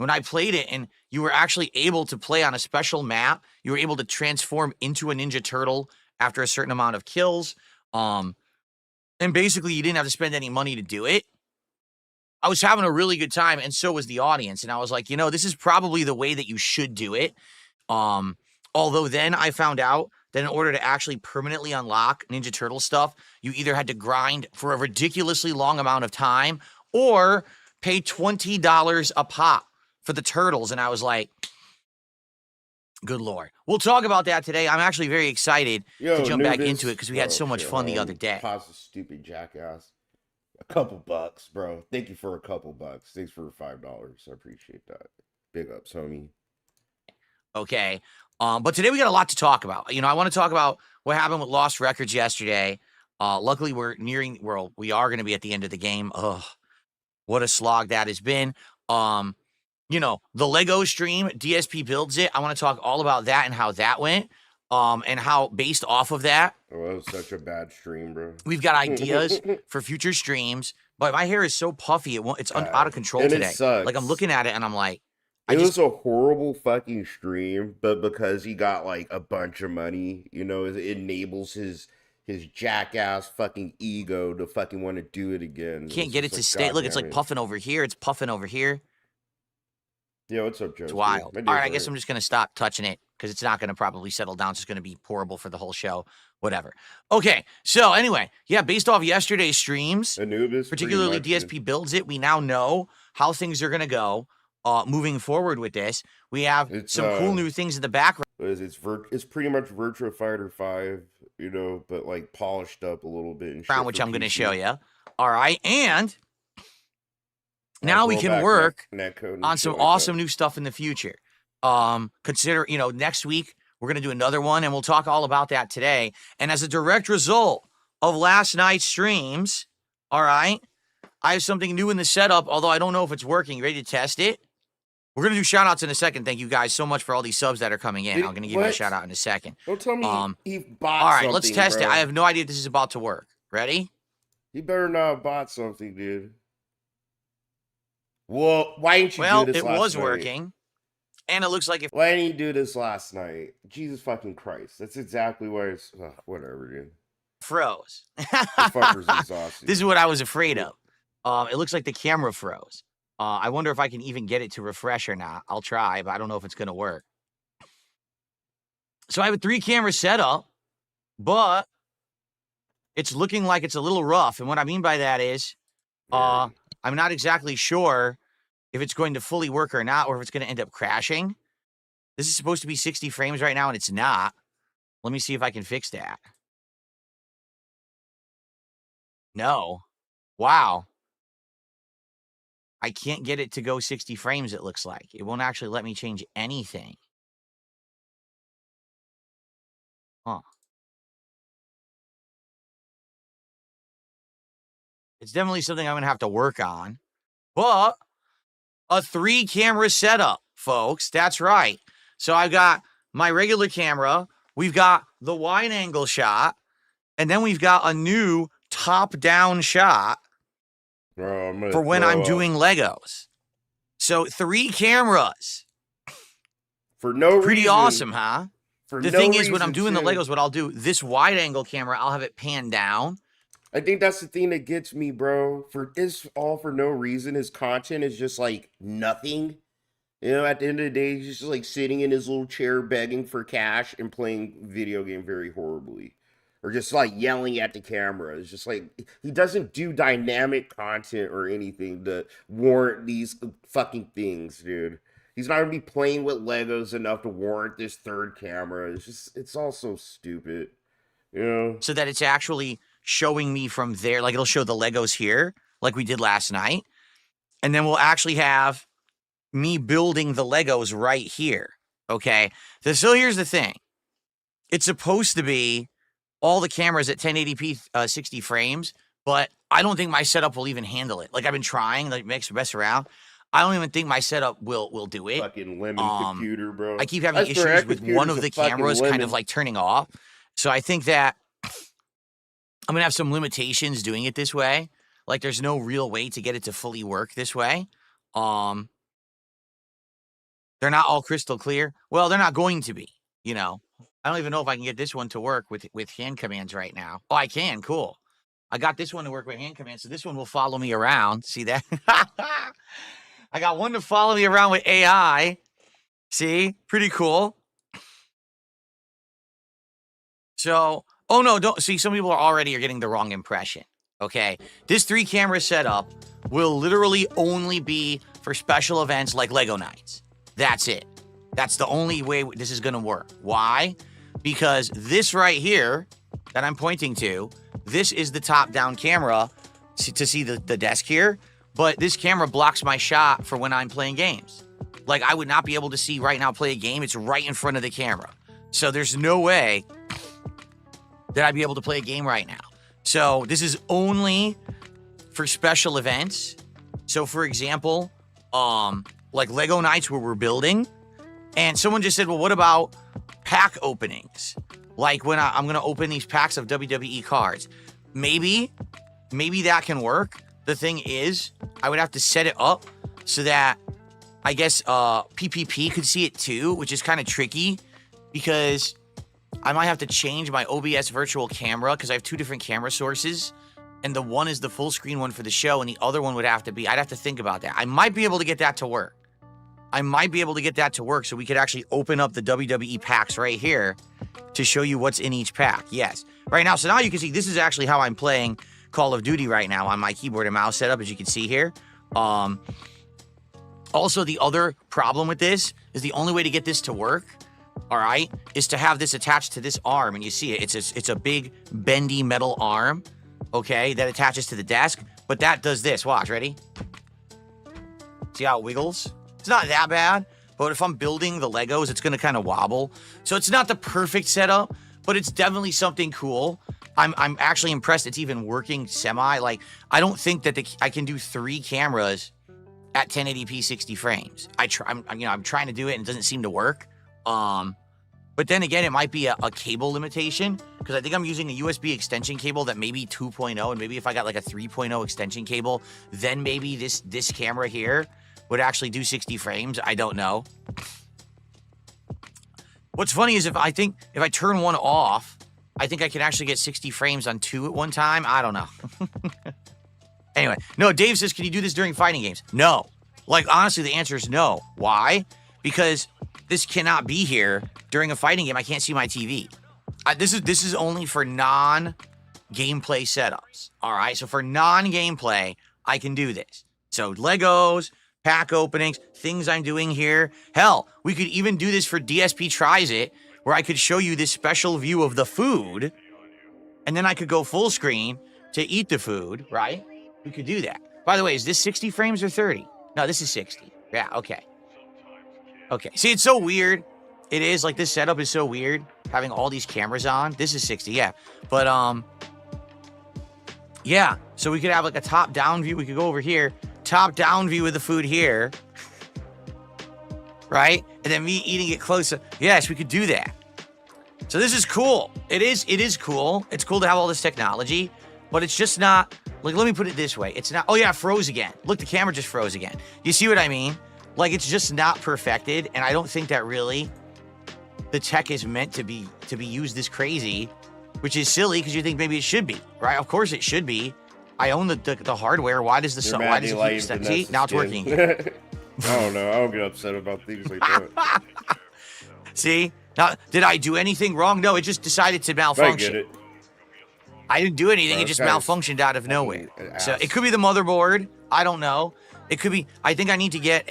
when I played it, and you were actually able to play on a special map. You were able to transform into a Ninja Turtle after a certain amount of kills. And basically you didn't have to spend any money to do it. I was having a really good time, and so was the audience. And I was like, this is probably the way that you should do it. Although then I found out that in order to actually permanently unlock Ninja Turtle stuff, you either had to grind for a ridiculously long amount of time or pay $20 a pop for the turtles. And I was like, good Lord. We'll talk about that today. I'm actually very excited to jump back into it because we had so much fun the other day. Pause the stupid jackass. A couple bucks, bro. Thank you for a couple bucks. Thanks for $5. I appreciate that. Big ups, homie. Okay. But today we got a lot to talk about. I want to talk about what happened with Lost Records yesterday. Luckily, we are going to be at the end of the game. Ugh, what a slog that has been. The Lego stream, DSP builds it. I want to talk all about that and how that went. And how based off of that. Oh, that was such a bad stream, bro. We've got ideas for future streams. But my hair is so puffy, it's out of control today. It sucks. Like, I'm looking at it and I'm like, it was a horrible fucking stream, but because he got like a bunch of money, it enables his jackass fucking ego to fucking want to do it again. Can't get it to stay. Look, it's like puffing over here. It's puffing over here. Yeah, what's up, Joe? It's wild. All right, I guess I'm just going to stop touching it because it's not going to probably settle down. It's just going to be horrible for the whole show. Whatever. Okay, so anyway, yeah, based off yesterday's streams, Anubis, particularly DSP builds it, we now know how things are going to go moving forward with this. We have some cool new things in the background. It's pretty much Virtua Fighter 5, but like polished up a little bit. And which I'm going to show you. All right, and now we can work on some awesome new stuff in the future. Consider, next week we're going to do another one, and we'll talk all about that today. And as a direct result of last night's streams, all right, I have something new in the setup, although I don't know if it's working. You ready to test it? We're going to do shout-outs in a second. Thank you guys so much for all these subs that are coming in. I'm going to give you a shout-out in a second. Don't tell me he bought all right, let's test it. I have no idea if this is about to work. Ready? You better not have bought something, dude. Well, why didn't you do this last night? Well, it was working. And it looks like if... Why didn't you do this last night? Jesus fucking Christ. That's exactly why it's... whatever, dude. Froze. The fucker's exhausted. This is what I was afraid of. It looks like the camera froze. I wonder if I can even get it to refresh or not. I'll try, but I don't know if it's going to work. So I have a 3-camera setup, but it's looking like it's a little rough. And what I mean by that is I'm not exactly sure if it's going to fully work or not, or if it's going to end up crashing. This is supposed to be 60 frames right now, and it's not. Let me see if I can fix that. No. Wow. I can't get it to go 60 frames, it looks like. It won't actually let me change anything. Huh. It's definitely something I'm going to have to work on. But a 3-camera setup, folks. That's right. So I've got my regular camera. We've got the wide angle shot. And then we've got a new top-down shot for when I'm doing Legos. So 3 cameras. For no reason. Pretty awesome, huh? The thing is, when I'm doing the Legos, what I'll do, this wide angle camera, I'll have it panned down. I think that's the thing that gets me, bro. It's all for no reason. His content is just like nothing. At the end of the day, he's just like sitting in his little chair begging for cash and playing video game very horribly. Or just like yelling at the camera. It's just like, he doesn't do dynamic content or anything to warrant these fucking things, dude. He's not gonna be playing with Legos enough to warrant this 3rd camera. It's all so stupid. So that it's actually showing me from there, like it'll show the Legos here, like we did last night. And then we'll actually have me building the Legos right here. Okay. So here's the thing. It's supposed to be all the cameras at 1080p 60 frames, but I don't think my setup will even handle it. Like, I've been trying, like, mess around. I don't even think my setup will do it. Fucking lemon computer, bro. I keep having issues with one of the cameras kind of like turning off. So I think that I'm gonna have some limitations doing it this way. Like, there's no real way to get it to fully work this way. They're not all crystal clear. Well, they're not going to be, you know. I don't even know if I can get this one to work with hand commands right now. Oh, I can. Cool. I got this one to work with hand commands, so this one will follow me around. See that? I got one to follow me around with AI. See? Pretty cool. So, oh no, don't see. Some people are getting the wrong impression. Okay, this 3-camera setup will literally only be for special events like Lego Nights. That's it. That's the only way this is gonna work. Why? Because this right here that I'm pointing to, this is the top-down camera to see the desk here. But this camera blocks my shot for when I'm playing games. Like, I would not be able to see right now play a game. It's right in front of the camera. So there's no way that I'd be able to play a game right now. So this is only for special events. So for example, like Lego Nights where we're building, and someone just said, well, what about pack openings? Like when I'm going to open these packs of WWE cards. Maybe that can work. The thing is, I would have to set it up so that I guess PPP could see it too, which is kind of tricky because I might have to change my OBS virtual camera because I have 2 different camera sources. And the one is the full screen one for the show, and the other one would have to be, I'd have to think about that. I might be able to get that to work. So we could actually open up the WWE packs right here to show you what's in each pack. Yes. Right now, so now you can see this is actually how I'm playing Call of Duty right now on my keyboard and mouse setup, as you can see here. Also, the other problem with this is the only way to get this to work, all right, is to have this attached to this arm, and you see it. It's a big bendy metal arm, okay, that attaches to the desk, but that does this. Watch, ready? See how it wiggles? It's not that bad, but if I'm building the Legos, it's going to kind of wobble. So it's not the perfect setup, but it's definitely something cool. I'm actually impressed it's even working semi. Like, I don't think that I can do 3 cameras at 1080p 60 frames. I'm trying to do it and it doesn't seem to work. But then again, it might be a cable limitation because I think I'm using a USB extension cable that may be 2.0, and maybe if I got like a 3.0 extension cable, then maybe this camera here would actually do 60 frames. I don't know. What's funny is if I turn one off, I think I can actually get 60 frames on 2 at one time. I don't know. Anyway, no, Dave says, can you do this during fighting games? No. Like, honestly, the answer is no. Why? Because this cannot be here during a fighting game. I can't see my TV. This is only for non-gameplay setups. All right? So for non-gameplay, I can do this. So Legos, pack openings, things I'm doing here. Hell, we could even do this for DSP Tries It, where I could show you this special view of the food, and then I could go full screen to eat the food, right? We could do that. By the way, is this 60 frames or 30? No, this is 60. Yeah, okay. Okay. See, it's so weird. It is, like, this setup is so weird, having all these cameras on. This is 60, yeah. But, yeah. So we could have, like, a top-down view. We could go over here. Top-down view of the food here. Right? And then me eating it closer. Yes, we could do that. So this is cool. It is cool. It's cool to have all this technology, but it's just not, like, let me put it this way. It's not, oh yeah, it froze again. Look, the camera just froze again. You see what I mean? Like, it's just not perfected, and I don't think that really the tech is meant to be used this crazy, which is silly because you think maybe it should be, right? Of course it should be. I own the hardware. Why does it keep, see, now it's working. I don't know. I don't get upset about things like that. See? Now, did I do anything wrong? No, it just decided to malfunction. I get it. I didn't do anything. It just malfunctioned out of nowhere. So it could be the motherboard. I don't know. It could be. I think I need to get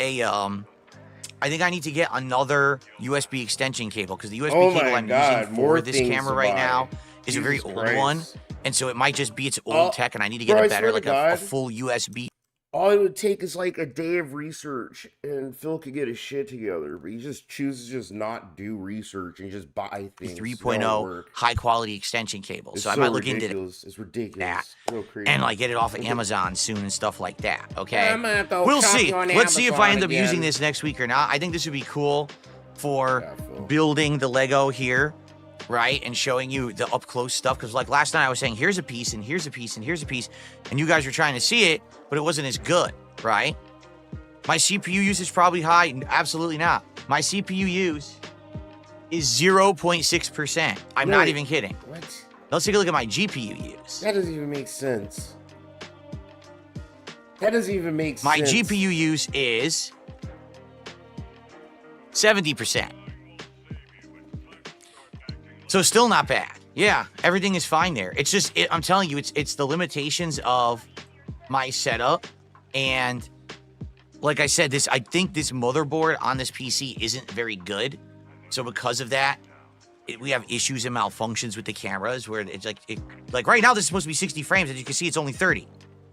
another USB extension cable because the USB cable I'm using for this camera right now is a very old one, and so it might just be its old tech, and I need to get a better, like a full USB. All it would take is like a day of research and Phil could get his shit together, but he just chooses to just not do research and just buy things. 3.0 high quality extension cable. So I might look into It's ridiculous. That, and like get it off of Amazon soon and stuff like that. Okay. We'll see. Let's see if I end up using this next week or not. I think this would be cool for building the Lego here. Right, and showing you the up close stuff, because like last night I was saying here's a piece and here's a piece and here's a piece, and you guys were trying to see it, but it wasn't as good, right? My CPU usage is probably high. Absolutely not. My CPU use is 0.6%. I'm not even kidding. What? Let's take a look at my GPU use. That doesn't even make sense. That doesn't even make sense. My GPU use is 70%. So still not bad. Yeah, everything is fine there. It's just, I'm telling you, it's the limitations of my setup. And like I said, I think this motherboard on this PC isn't very good. So because of that, we have issues and malfunctions with the cameras where it's like right now this is supposed to be 60 frames. As you can see, it's only 30.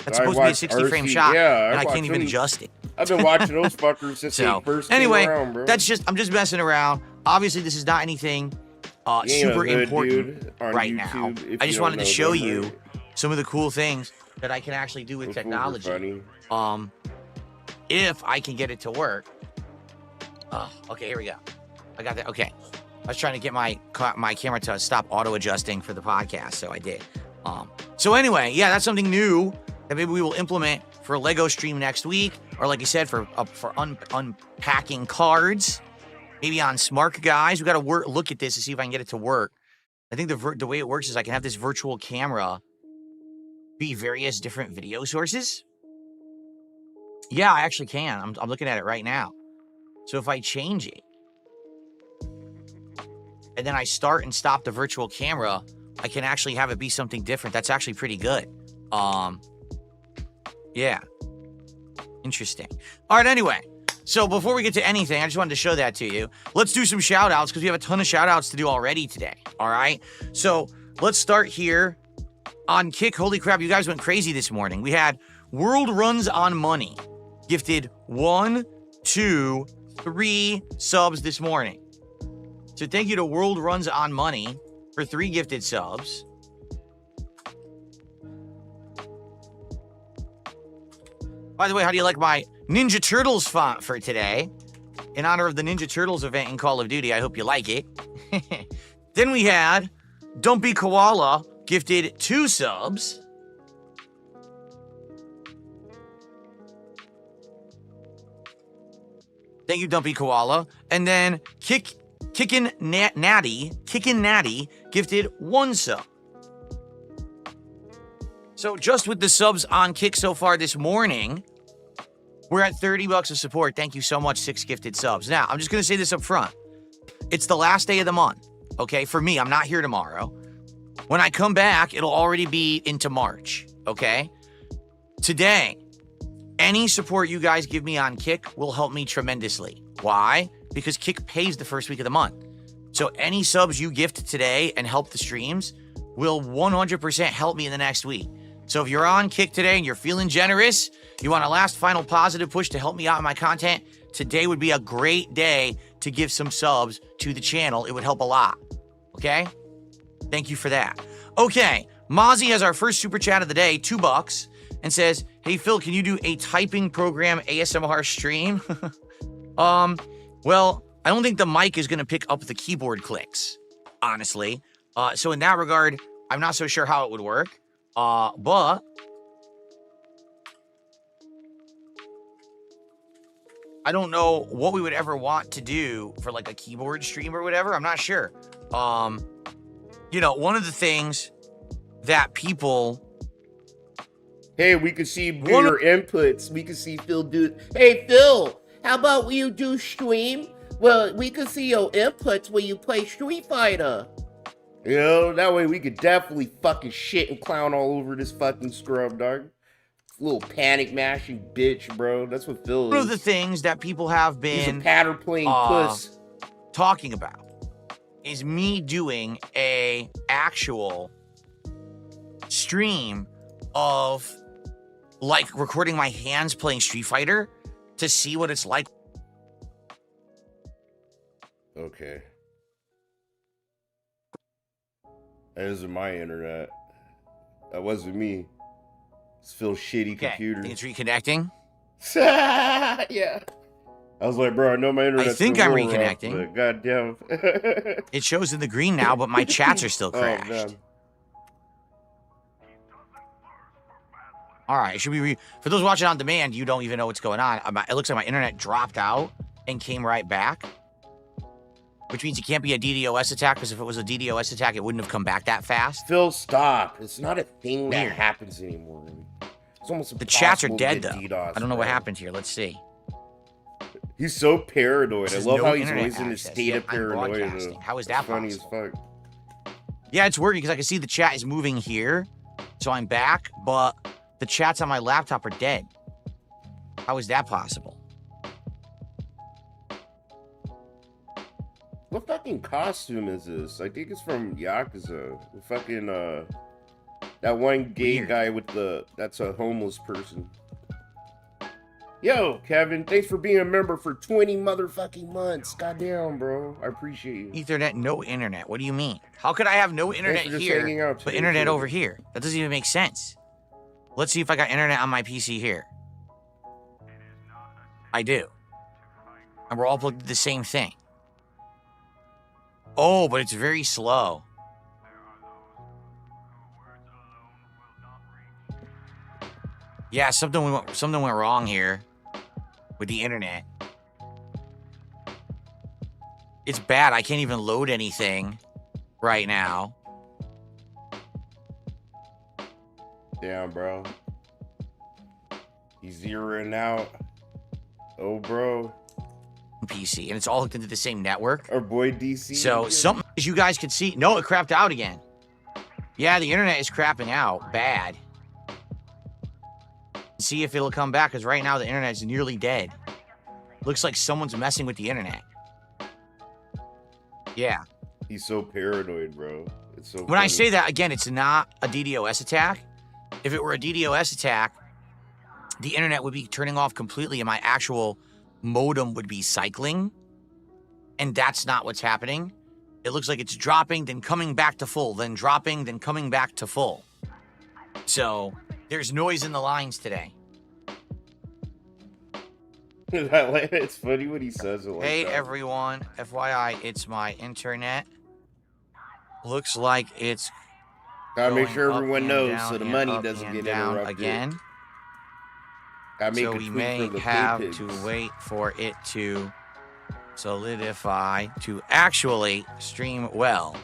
That's supposed to be a 60 frame shot. Yeah, and I can't even adjust it. I've been watching those fuckers since they first came around, bro. I'm just messing around. Obviously, this is not anything super important right now. I just wanted to show you some of the cool things that I can actually do with technology. If I can get it to work. Oh, okay, here we go. I got that. Okay. I was trying to get my camera to stop auto adjusting for the podcast, so I did. So anyway, yeah, that's something new that maybe we will implement for a Lego stream next week, or like you said, for unpacking cards, maybe on Smart Guys. We got to look at this to see if I can get it to work. I think the way it works is I can have this virtual camera be various different video sources. Yeah, I actually can. I'm looking at it right now. So if I change it, and then I start and stop the virtual camera, I can actually have it be something different. That's actually pretty good. Yeah. Interesting. All right, anyway. So before we get to anything, I just wanted to show that to you. Let's do some shout outs because we have a ton of shout outs to do already today. All right. So let's start here on Kick. Holy crap, you guys went crazy this morning. We had World Runs on Money gifted 1, 2, 3 subs this morning. So thank you to World Runs on Money for 3 gifted subs. By the way, how do you like my Ninja Turtles font for today? In honor of the Ninja Turtles event in Call of Duty, I hope you like it. Then we had Dumpy Koala gifted 2 subs. Thank you, Dumpy Koala. And then Kickin' Natty gifted 1 sub. So just with the subs on Kick so far this morning, we're at $30 of support. Thank you so much, 6 gifted subs. Now, I'm just going to say this up front. It's the last day of the month, okay? For me, I'm not here tomorrow. When I come back, it'll already be into March, okay? Today, any support you guys give me on Kick will help me tremendously. Why? Because Kick pays the first week of the month. So any subs you gift today and help the streams will 100% help me in the next week. So if you're on Kick today and you're feeling generous, you want a last final positive push to help me out in my content, today would be a great day to give some subs to the channel. It would help a lot. Okay? Thank you for that. Okay, Mozzie has our first super chat of the day, $2, and says, "Hey Phil, can you do a typing program ASMR stream?" Well, I don't think the mic is going to pick up the keyboard clicks, honestly. So in that regard, I'm not so sure how it would work. But I don't know what we would ever want to do for like a keyboard stream or whatever. I'm not sure. You know, one of the things that people... Hey, we could see your inputs. We could see Phil do... Hey, Phil, how about you do stream? Well, we could see your inputs when you play Street Fighter. You know, that way we could definitely fucking shit and clown all over this fucking scrub, dog. Little panic mashing bitch, bro. That's what Phil is. One of the things that people have been... He's a pattern playing puss. Talking about is me doing a actual stream of like recording my hands playing Street Fighter to see what it's like. Okay. That isn't my internet. That wasn't me. It's Phil's shitty computer. I think it's reconnecting. Yeah. I was like, bro, I know my internet. I think I'm reconnecting. Rough, but goddamn. It shows in the green now, but my chats are still crashed. Oh, man. All right, should we for those watching on demand, you don't even know what's going on. It looks like my internet dropped out and came right back. which means it can't be a DDoS attack, because if it was a DDoS attack, it wouldn't have come back that fast. Phil, stop. It's not a thing that Weird. happens anymore. It's almost The chats are impossible to dead, get though. DDoS, I don't know what bro. happened here. Let's see. He's so paranoid. I Says love no how he's internet always in a access. state Yep, of I'm paranoia. broadcasting. How is that funny possible? as fuck. Yeah, it's working because I can see the chat is moving here. So I'm back, but the chats on my laptop are dead. How is that possible? What fucking costume is this? I think it's from Yakuza. The fucking that one gay Weird. guy with that's a homeless person. Yo, Kevin, thanks for being a member for 20 motherfucking months. Goddamn, bro. I appreciate you. Ethernet, no internet. What do you mean? How could I have no internet Thanks for just hanging here, out but today, internet too. over here? That doesn't even make sense. Let's see if I got internet on my PC here. I do. And we're all plugged into the same thing. Oh, but it's very slow. Yeah, something went wrong here with the internet. It's bad. I can't even load anything right now. Damn, bro. He's zeroing out. Oh, bro. PC, and it's all hooked into the same network. Our boy DC. So something, as you guys can see, no, it crapped out again. Yeah, the internet is crapping out bad. See if it'll come back, because right now the internet is nearly dead. Looks like someone's messing with the internet. Yeah. He's so paranoid, bro. It's so When I funny. say that, again, it's not a DDoS attack. If it were a DDoS attack, the internet would be turning off completely and my actual modem would be cycling. And that's not what's happening. It looks like it's dropping, then coming back to full, then dropping, then coming back to full. So there's noise in the lines today. It's funny when he says it like Hey that. everyone, FYI, it's my internet. Looks like it's Gotta make going sure up everyone and knows down so the and money up doesn't and get down interrupted. again. Gotta make So a we tweet may for the have pay to pigs. wait for it to solidify to actually stream well.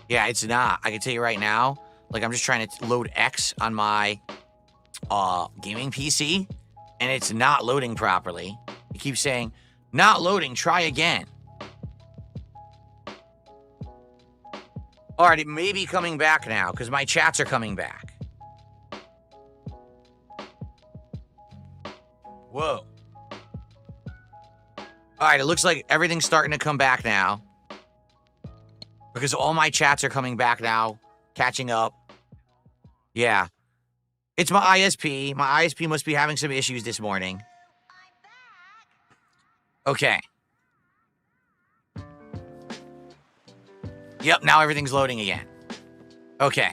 Yeah, it's not. I can tell you right now, like I'm just trying to load X on my gaming PC, and it's not loading properly. It keeps saying, not loading, try again. All right, it may be coming back now, because my chats are coming back. Whoa. All right, it looks like everything's starting to come back now. Because all my chats are coming back now, catching up. Yeah. It's my ISP. My ISP must be having some issues this morning. Okay. Yep, now everything's loading again. Okay.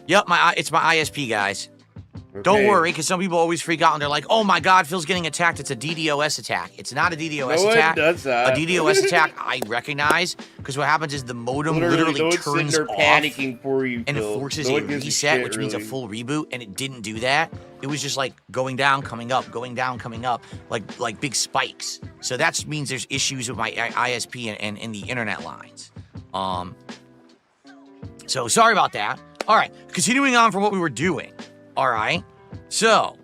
Yep, it's my ISP, guys. Don't Okay. worry, because some people always freak out and they're like, oh my God, Phil's getting attacked. It's a DDoS attack. It's not a DDoS No one attack. does that. A DDoS attack, I recognize, because what happens is the modem literally no one's sitting turns there off panicking for you, and it Phil. forces No a one gives reset, shit, which means a really. full reboot, and it didn't do that. It was just like going down, coming up, going down, coming up, like big spikes. So that means there's issues with my ISP and the internet lines. So sorry about that. All right, continuing on from what we were doing. All right, so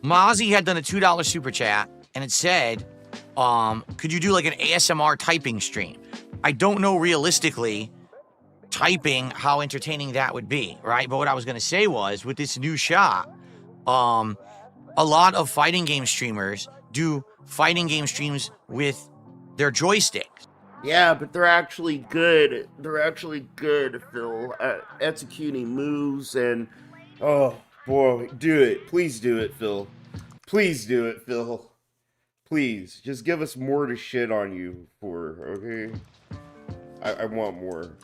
Mozzie had done a $2 super chat, and it said, could you do like an ASMR typing stream? I don't know realistically typing how entertaining that would be, right? But what I was gonna say was, with this new shot, a lot of fighting game streamers do fighting game streams with their joysticks. Yeah, but they're actually good. They're actually good, Phil, at executing moves and... Oh, boy, do it. Please do it, Phil. Please do it, Phil. Please, just give us more to shit on you for, okay? I want more.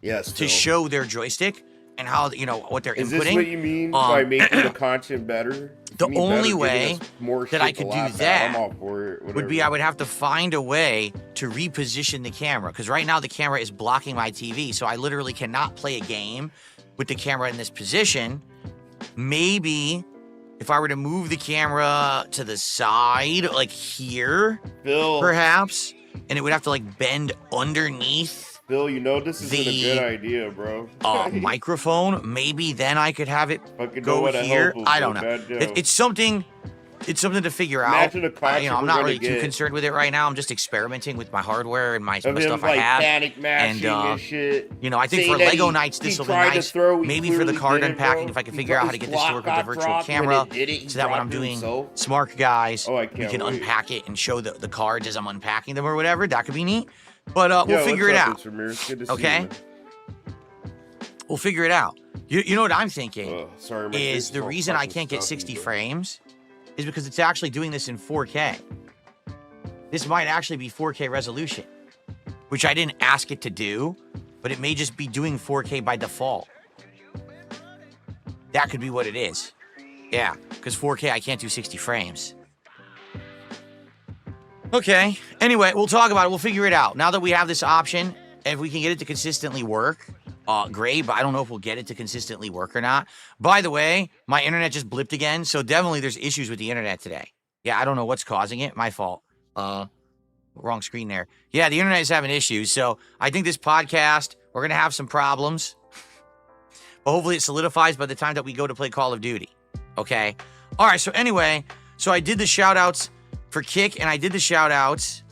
Yes, To Phil. show their joystick and how, you know, what they're Is inputting. this what you mean by making the content better? If The you mean only better, way giving us more that I shit to could do laugh at, that I'm all for it, would be whatever. I would have to find a way to reposition the camera, because right now the camera is blocking my TV, so I literally cannot play a game with the camera in this position. Maybe if I were to move the camera to the side, like here, Phil, perhaps, and it would have to like bend underneath Phil, you know this isn't a good idea, bro. microphone, maybe then I could have it Fucking know go what a here. help will I do, don't know. bad joke. It's something to figure Imagine out. the content I'm we're not gonna really too get concerned with it right now. I'm just experimenting with my hardware and my of him stuff like I have. panic mashing and shit. You know, I think saying for that Lego he- Nights, he this will be tried to nice. throw, he Maybe for the clearly card didn't, unpacking, bro. if I can He figure out how to his get this to block work with the got virtual dropped, and when camera, it did it, he so that when I'm dropped it doing himself. smart guys, Oh, I we can't can wait. unpack it and show the cards as I'm unpacking them or whatever. That could be neat. But we'll Yo, figure it what's up, out. Mr. Mir? It's good to see Okay? you, man. We'll figure it out. You know what I'm thinking? Sorry, my Is face the all reason I fucking can't get stuffy, 60 bro. frames is because it's actually doing this in 4K. This might actually be 4K resolution, which I didn't ask it to do, but it may just be doing 4K by default. That could be what it is. Yeah, because 4K, I can't do 60 frames. Okay, anyway, we'll talk about it. We'll figure it out. Now that we have this option, if we can get it to consistently work, great, but I don't know if we'll get it to consistently work or not. By the way, my internet just blipped again, so definitely there's issues with the internet today. Yeah, I don't know what's causing it. My fault. Wrong screen there. Yeah, the internet is having issues, so I think this podcast, we're going to have some problems. But hopefully it solidifies by the time that we go to play Call of Duty. Okay? All right, so anyway, so I did the shout-outs for Kick, and I did the shout-outs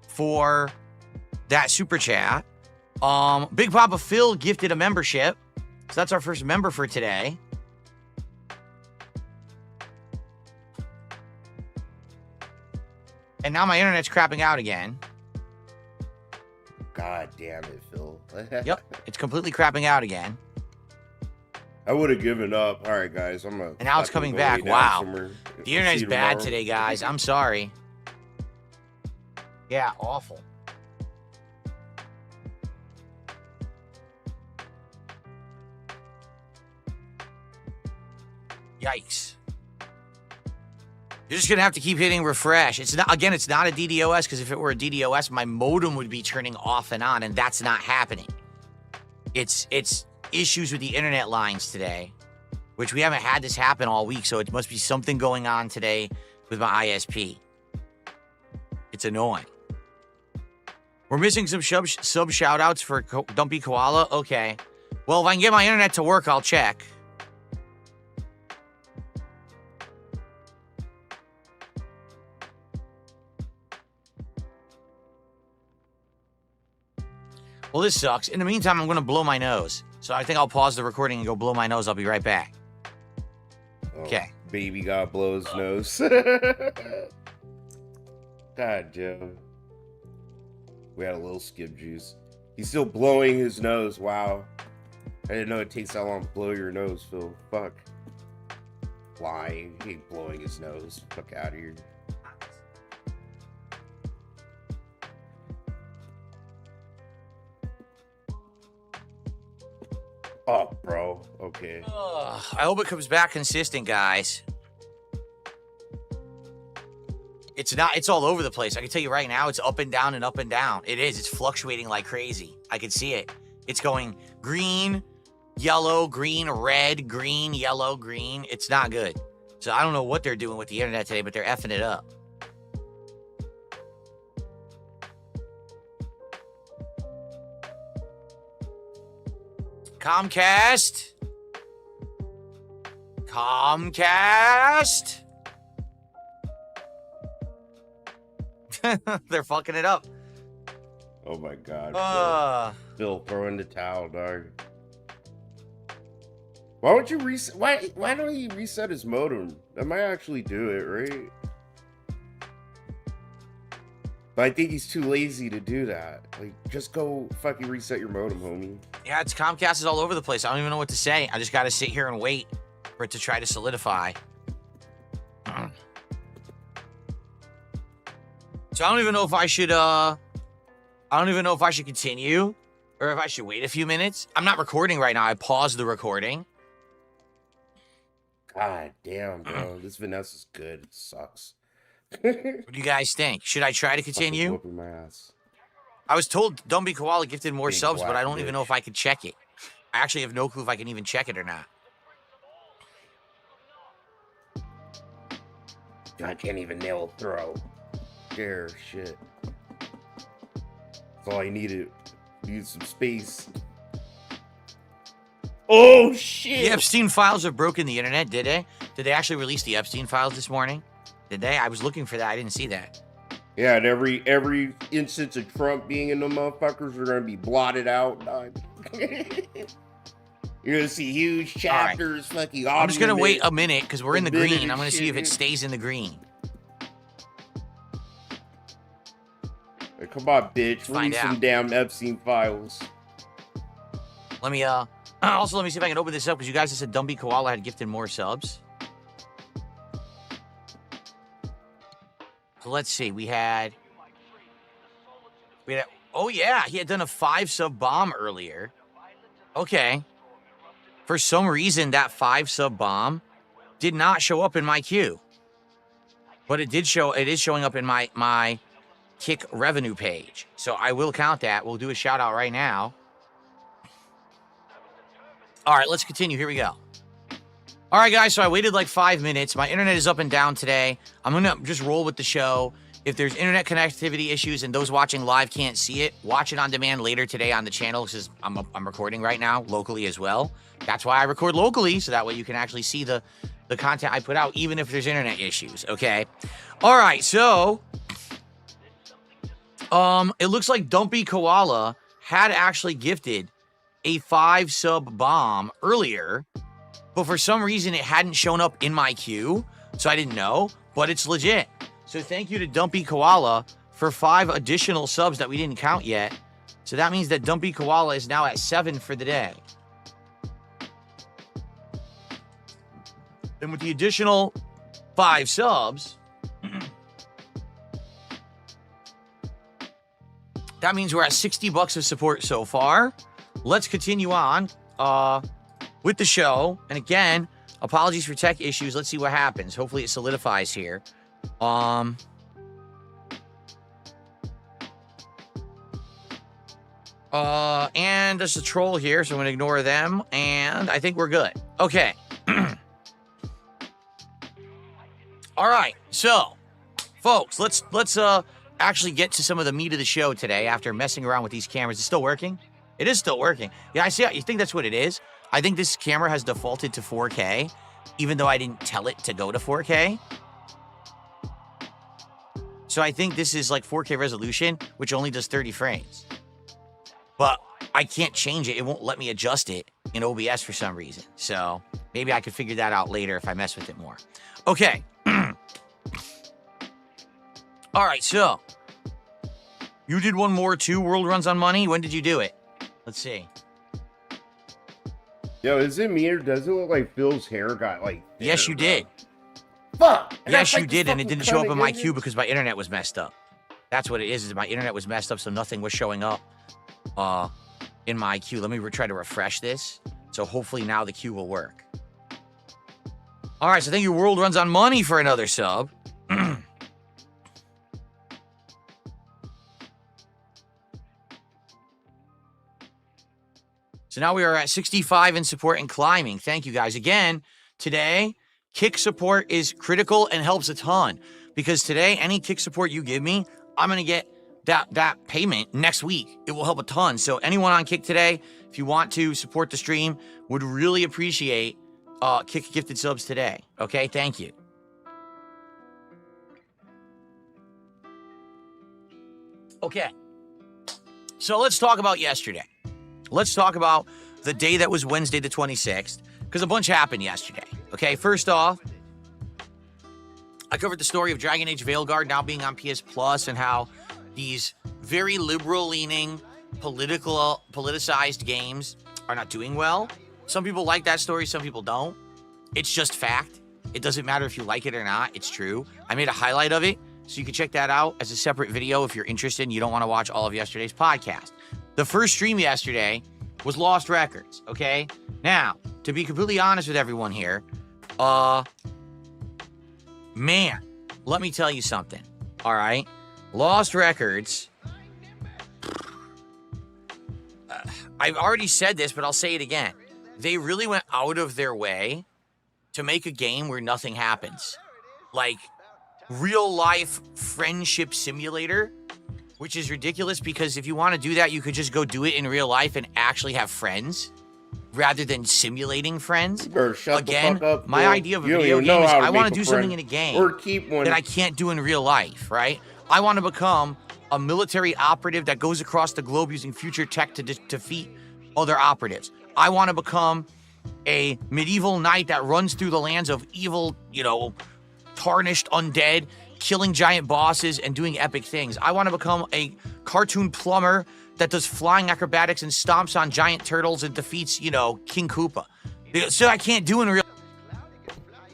for that super chat. Big Papa Phil gifted a membership. So that's our first member for today. And now my internet's crapping out again. God damn it, Phil. Yep, it's completely crapping out again. I would have given up. All right, guys, I'm gonna. And now it's fucking coming go back. lay down Wow. somewhere. The internet's See you bad tomorrow. today, guys. I'm sorry. Yeah, awful. Yikes. You're just gonna have to keep hitting refresh. It's not it's not a DDoS, because if it were a DDoS, my modem would be turning off and on, and that's not happening. It's issues with the internet lines today, which we haven't had this happen all week, so it must be something going on today with my ISP. It's annoying. We're missing some sub shout-outs for Dumpy Koala. Okay. Well, if I can get my internet to work, I'll check. Well, this sucks. In the meantime, I'm going to blow my nose. So I think I'll pause the recording and go blow my nose. I'll be right back. Oh, Okay. Baby God blow his nose. God, Joe. We had a little skip juice. He's still blowing his nose. Wow. I didn't know it takes that long to blow your nose, Phil. Fuck. Lying. He ain't blowing his nose. Fuck out of here. Oh, bro. Okay. I hope it comes back consistent, guys. It's all over the place. I can tell you right now, it's up and down and up and down. It is. It's fluctuating like crazy. I can see it. It's going green, yellow, green, red, green, yellow, green. It's not good. So I don't know what they're doing with the internet today, but they're effing it up. Comcast. They're fucking it up. Oh my God. Phil. Phil, throw in the towel, dog. Why don't you reset? Why don't he reset his modem? That might actually do it, right? But I think he's too lazy to do that. Like, just go fucking reset your modem, homie. Yeah, it's Comcast is all over the place. I don't even know what to say. I just got to sit here and wait for it to try to solidify. So I don't even know if I should continue or if I should wait a few minutes. I'm not recording right now. I paused the recording. God damn, bro. This Vanessa's good. It sucks. What do you guys think? Should I try to continue? Whooping my ass. I was told Dumby Koala gifted more Big subs, but black I don't even bitch. know if I could check it. I actually have no clue if I can even check it or not. I can't even nail a throw. Share shit. That's all I needed. Need some space. Oh shit! The Epstein files have broken the internet, did they? Did they actually release the Epstein files this morning? Did they? I was looking for that. I didn't see that. Yeah, and every instance of Trump being in the motherfuckers are gonna be blotted out. You're gonna see huge chapters, fucking. I'm just gonna wait a minute because we're in the green. I'm gonna shit, see if it stays in the green. Hey, come on, bitch. Find Release out. some damn Epstein files. Let me also let me see if I can open this up because you guys said Dumpy Koala had gifted more subs. So let's see. We had oh yeah, he had done a 5-sub bomb earlier. Okay. For some reason, that 5-sub bomb did not show up in my queue. But it is showing up in my Kick revenue page. So I will count that. We'll do a shout out right now. All right, let's continue. Here we go. All right, guys, so I waited like 5 minutes. My internet is up and down today. I'm going to just roll with the show. If there's internet connectivity issues and those watching live can't see it, watch it on demand later today on the channel because I'm recording right now locally as well. That's why I record locally, so that way you can actually see the content I put out, even if there's internet issues, okay? All right, so it looks like Dumpy Koala had actually gifted a 5-sub bomb earlier, but for some reason it hadn't shown up in my queue, so I didn't know, but it's legit. So thank you to Dumpy Koala for 5 additional subs that we didn't count yet. So that means that Dumpy Koala is now at 7 for the day. And with the additional 5 subs, that means we're at $60 of support so far. Let's continue on with the show. And again, apologies for tech issues. Let's see what happens. Hopefully it solidifies here. And there's a troll here, so I'm going to ignore them. And I think we're good. Okay. All right. So, folks, let's actually get to some of the meat of the show today after messing around with these cameras. It's still working? It is still working. Yeah, I see. You think that's what it is? I think this camera has defaulted to 4K, even though I didn't tell it to go to 4K. So I think this is like 4K resolution, which only does 30 frames. But I can't change it. It won't let me adjust it in OBS for some reason. So maybe I could figure that out later if I mess with it more. Okay. All right, so you did one more too, World Runs on Money. When did you do it? Let's see. Yo, is it me or does it look like Phil's hair got like... Yes, you did. Fuck! Yes, you did, and it didn't show up in my queue because my internet was messed up. That's what it is my internet was messed up, so nothing was showing up in my queue. Let me try to refresh this. So hopefully now the queue will work. All right, so thank you, World Runs on Money, for another sub. So now we are at 65 in support and climbing. Thank you, guys. Again, today, Kick support is critical and helps a ton. Because today, any Kick support you give me, I'm going to get that payment next week. It will help a ton. So anyone on Kick today, if you want to support the stream, would really appreciate Kick gifted subs today. Okay, thank you. Okay, so let's talk about yesterday. Let's talk about the day that was Wednesday the 26th, because a bunch happened yesterday. Okay, first off, I covered the story of Dragon Age Veilguard now being on PS Plus and how these very liberal-leaning, politicized games are not doing well. Some people like that story, some people don't. It's just fact. It doesn't matter if you like it or not. It's true. I made a highlight of it, so you can check that out as a separate video if you're interested and you don't want to watch all of yesterday's podcast. The first stream yesterday was Lost Records, okay? Now, to be completely honest with everyone here, man, let me tell you something, all right? Lost Records, I've already said this, but I'll say it again. They really went out of their way to make a game where nothing happens. Like, real life friendship simulator, which is ridiculous because if you want to do that, you could just go do it in real life and actually have friends rather than simulating friends. Shut Again, the fuck up, my bro. idea of a You don't video even know game is how to I want make to do a something friend. in a game Or keep one that I can't do in real life, right? I want to become a military operative that goes across the globe using future tech to defeat other operatives. I want to become a medieval knight that runs through the lands of evil, tarnished undead, killing giant bosses and doing epic things. I want to become a cartoon plumber that does flying acrobatics and stomps on giant turtles and defeats, King Koopa. So I can't do in real.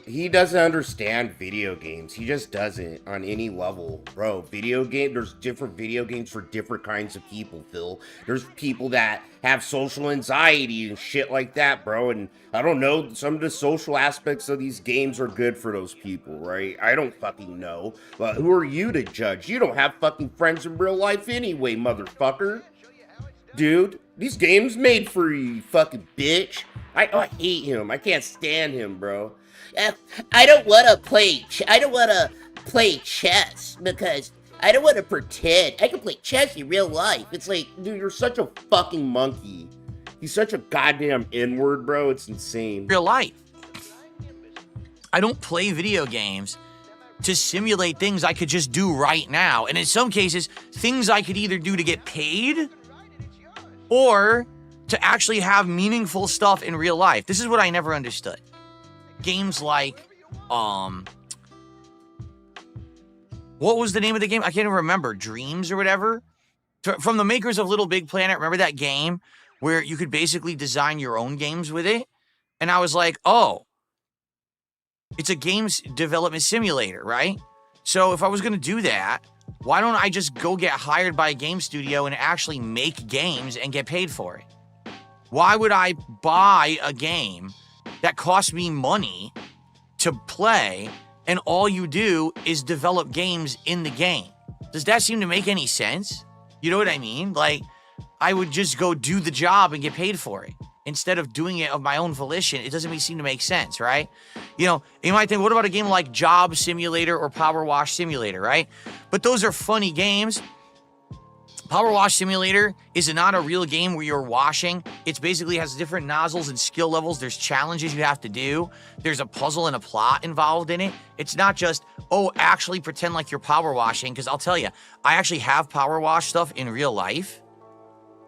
He doesn't understand video games. He just doesn't on any level, bro. There's different video games for different kinds of people, Phil. There's people that have social anxiety and shit like that, bro. And I don't know, some of the social aspects of these games are good for those people, right? I don't fucking know. But who are you to judge? You don't have fucking friends in real life anyway, motherfucker. Dude, these games made for you, fucking bitch. I hate him. I can't stand him, bro. I don't want to play. I don't want to play chess because I don't want to pretend. I can play chess in real life. It's like, dude, you're such a fucking monkey. He's such a goddamn N-word, bro. It's insane. Real life. I don't play video games to simulate things I could just do right now. And in some cases, things I could either do to get paid or to actually have meaningful stuff in real life. This is what I never understood. Games like, what was the name of the game? I can't even remember. Dreams or whatever. From the makers of Little Big Planet. Remember that game where you could basically design your own games with it? And I was like, oh, it's a games development simulator, right? So if I was going to do that, why don't I just go get hired by a game studio and actually make games and get paid for it? Why would I buy a game that costs me money to play and all you do is develop games in the game? Does that seem to make any sense? You know what I mean? Like, I would just go do the job and get paid for it instead of doing it of my own volition. It doesn't seem to make sense, right? You might think, what about a game like Job Simulator or Power Wash Simulator, right? But those are funny games. Power Wash Simulator is not a real game where you're washing. It basically has different nozzles and skill levels. There's challenges you have to do. There's a puzzle and a plot involved in it. It's not just, actually pretend like you're power washing. Because I'll tell you, I actually have power wash stuff in real life.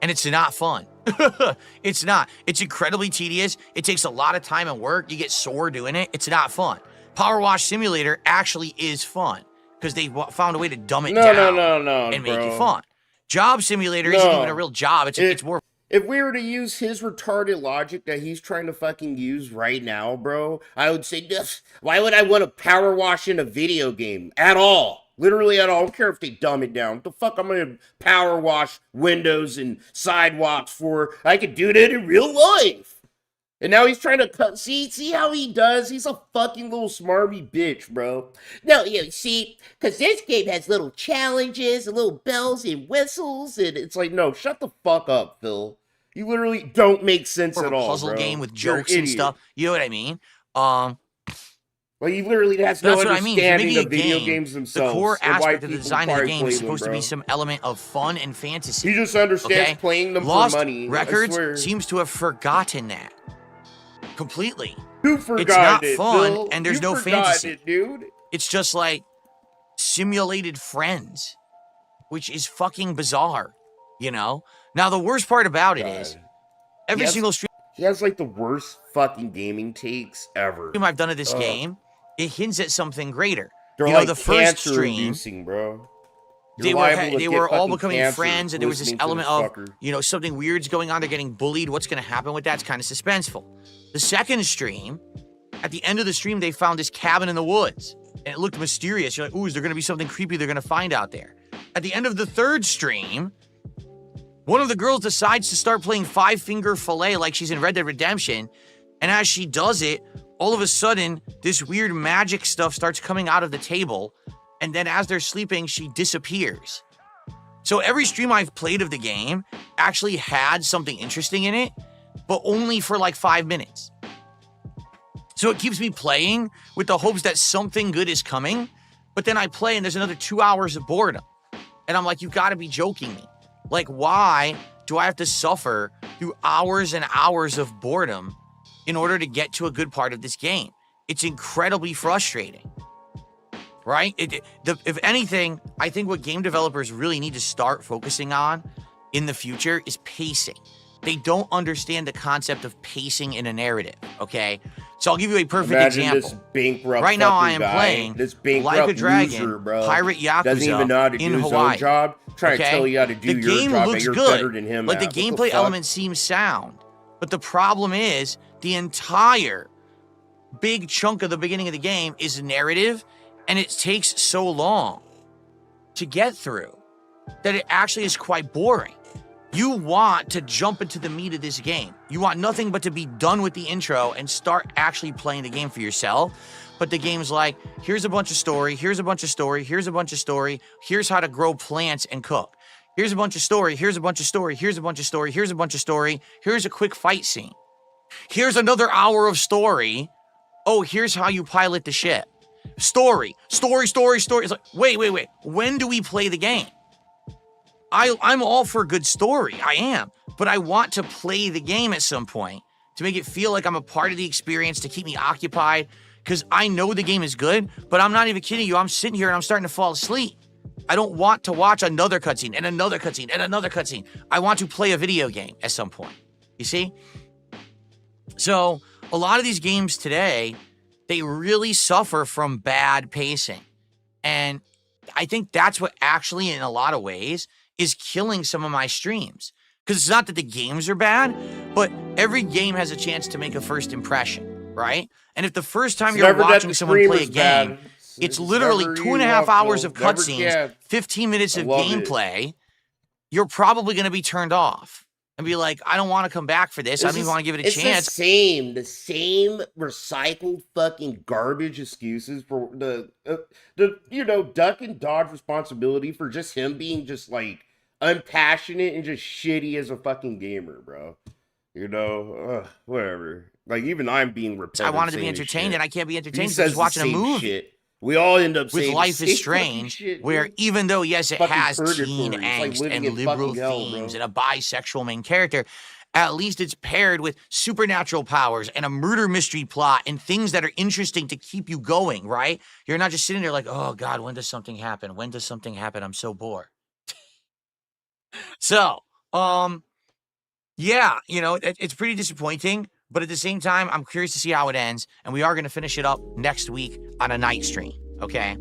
And it's not fun. It's not. It's incredibly tedious. It takes a lot of time and work. You get sore doing it. It's not fun. Power Wash Simulator actually is fun. Because they found a way to dumb it down and make it fun. Job Simulator isn't even a real job. It's more. If we were to use his retarded logic that he's trying to fucking use right now, bro, I would say, why would I want to power wash in a video game at all? Literally at all. I don't care if they dumb it down. What the fuck I'm gonna power wash windows and sidewalks for? I could do that in real life. And now he's trying to cut. See how he does? He's a fucking little smarmy bitch, bro. No, see, because this game has little challenges and little bells and whistles, and It's like, no, shut the fuck up, Phil. You literally don't make sense at all, puzzle bro. game with jokes and stuff. You know what I mean? Well, he literally has no understanding of video games themselves. The core aspect of the design of the game is supposed to be some element of fun and fantasy. He just understands playing them Lost for money. Records seems to have forgotten that completely. Who forgot it's not it, fun, Bill? and there's You no forgot fantasy. It, dude. It's just like simulated friends, which is fucking bizarre. Now the worst part about it is every single stream he has like the worst fucking gaming takes ever. I've done of this game, it hints at something greater. They're like the first stream, bro. They were all becoming friends, and there was this element of, something weird's going on. They're getting bullied. What's going to happen with that? It's kind of suspenseful. The second stream, at the end of the stream, they found this cabin in the woods, and it looked mysterious. You're like, ooh, is there going to be something creepy they're going to find out there? At the end of the third stream, one of the girls decides to start playing Five Finger Filet like she's in Red Dead Redemption, and as she does it, all of a sudden, this weird magic stuff starts coming out of the table, and then as they're sleeping, she disappears. So every stream I've played of the game actually had something interesting in it, but only for like 5 minutes. So it keeps me playing with the hopes that something good is coming, But then I play and there's another 2 hours of boredom. And I'm like, you got to be joking me. Like, why do I have to suffer through hours and hours of boredom in order to get to a good part of this game? It's incredibly frustrating, right? If anything, I think what game developers really need to start focusing on in the future is pacing. They don't understand the concept of pacing in a narrative, okay? So I'll give you a perfect example. This bankrupt right now I am guy, playing this bankrupt Like a Dragon, loser, bro. Pirate Yakuza doesn't even know how to in do his Hawaii. own job. Trying to tell you how to do The your game job, looks and you're good. better than him. Like, the at. gameplay elements seem sound. But the problem is, the entire big chunk of the beginning of the game is narrative, and it takes so long to get through that it actually is quite boring. You want to jump into the meat of this game. You want nothing but to be done with the intro and start actually playing the game for yourself. But the game's like, here's a bunch of story, here's a bunch of story, here's a bunch of story, here's how to grow plants and cook. Here's a bunch of story, here's a bunch of story, here's a bunch of story, here's a bunch of story, here's a quick fight scene. Here's another hour of story. Oh, here's how you pilot the ship. Story. It's like, wait. When do we play the game? I'm all for a good story. I am. But I want to play the game at some point to make it feel like I'm a part of the experience, to keep me occupied. Because I know the game is good, but I'm not even kidding you. I'm sitting here and I'm starting to fall asleep. I don't want to watch another cutscene and another cutscene and another cutscene. I want to play a video game at some point. You see? So a lot of these games today, they really suffer from bad pacing. And I think that's what actually, in a lot of ways, is killing some of my streams. Because it's not that the games are bad, but every game has a chance to make a first impression, right? And if the first time you're watching someone play a game, it's literally 2.5 hours of cutscenes, 15 minutes of gameplay, you're probably going to be turned off and be like, I don't want to come back for this. I don't even want to give it a chance. The same recycled fucking Garbage excuses for the duck and dodge responsibility for just him being just like unpassionate and just shitty as a fucking gamer, bro. Whatever. Like, even I'm being repetitive. I wanted to be entertained, and I can't be entertained because because watching a movie. Shit. We all end up with saying Life is Strange, shit, where even though, yes, it has purgatory. teen angst like and in liberal hell, themes and a bisexual main character, at least it's paired with supernatural powers and a murder mystery plot and things that are interesting to keep you going, right? You're not just sitting there like, oh, God, when does something happen? When does something happen? I'm so bored. So, yeah, it's pretty disappointing. But at the same time, I'm curious to see how it ends. And we are going to finish it up next week on a night stream, okay?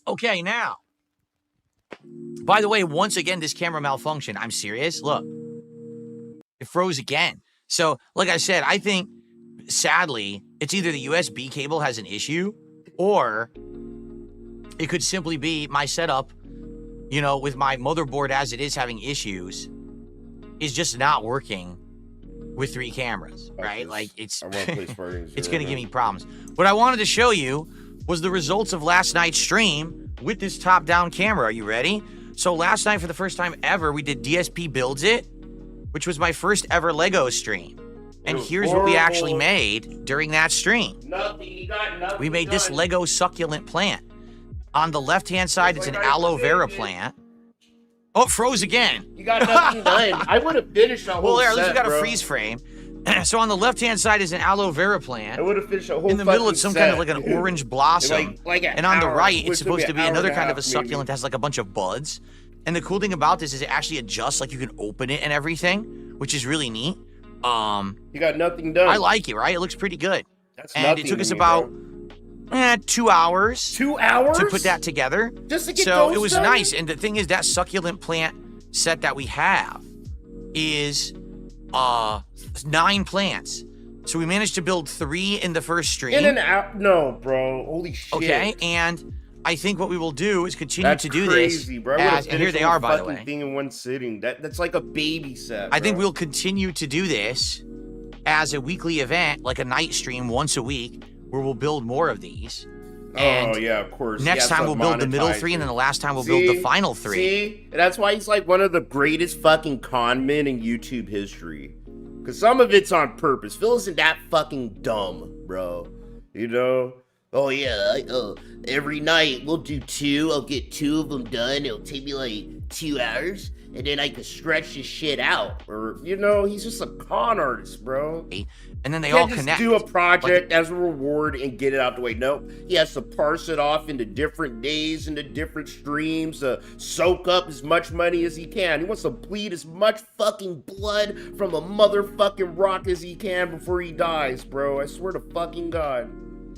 Okay, now. By the way, once again, this camera malfunctioned. I'm serious. Look. It froze again. So, like I said, I think, sadly, it's either the USB cable has an issue, or it could simply be my setup, with my motherboard as it is having issues, is just not working with 3 cameras, right? Like, it's going to give me problems. What I wanted to show you was the results of last night's stream with this top-down camera. Are you ready? So last night, for the first time ever, we did DSP Builds It, which was my first ever Lego stream. And here's what we actually made during that stream. We made this Lego succulent plant. On the left-hand side, it's an aloe vera plant. Oh, it froze again. You got nothing done. I would have finished a whole Well, there, at least set, we got bro. a freeze frame. So on the left-hand side is an aloe vera plant. I would have finished a whole In the middle, it's some kind of set, like an dude. orange blossom. An and on the hour, right, which it's supposed would to be be an hour another and a kind of a half, succulent that has like a bunch of buds. And the cool thing about this is it actually adjusts, like you can open it and everything, which is really neat. You got nothing done. I like it, right? It looks pretty good. That's and it took us about 2 hours. 2 hours? To put that together. Just to get so those it was done? nice. And the thing is, that succulent plant set that we have is 9 plants. So we managed to build 3 in the first stream. In and out? No, bro. Holy shit. Okay, and I think what we will do is continue to do crazy, this. Bro. And here they are, by the way. Thing in one sitting. That's like a baby set. I think we'll continue to do this as a weekly event, like a night stream once a week, where we'll build more of these. And yeah, of course. Next time we'll build the middle 3, and then the last time we'll build the final 3. See? That's why he's like one of the greatest fucking con men in YouTube history. Because some of it's on purpose. Phil isn't that fucking dumb, bro. You know? Oh yeah, every night we'll do 2. I'll get 2 of them done. It'll take me like 2 hours, and then I can stretch this shit out. Or, you know, he's just a con artist, bro. And then they You all can't just connect. do a project as a reward and get it out the way. Nope. He has to parse it off into different days, into different streams, to soak up as much money as he can. He wants to bleed as much fucking blood from a motherfucking rock as he can before he dies, bro. I swear to fucking God.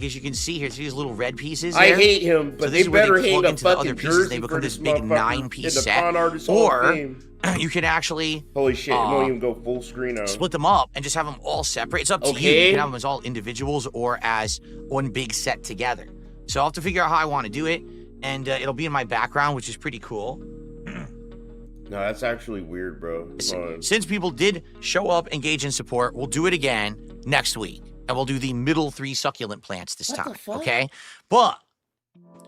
As you can see here, see these little red pieces I there? hate him, but So this they is where better they hang plug a into the other fucking pieces. jersey They for become this this big motherfucker 9-piece in the set. Con Artist Hall of Or Fame. you can actually Holy shit, it won't even go full screen now. split them up and just have them all separate. It's up to you. You can have them as all individuals or as one big set together. So I'll have to figure out how I want to do it, and it'll be in my background, which is pretty cool. No, that's actually weird, bro. Since people did show up, engage in support, we'll do it again next week. And we'll do the middle 3 succulent plants this time, okay? But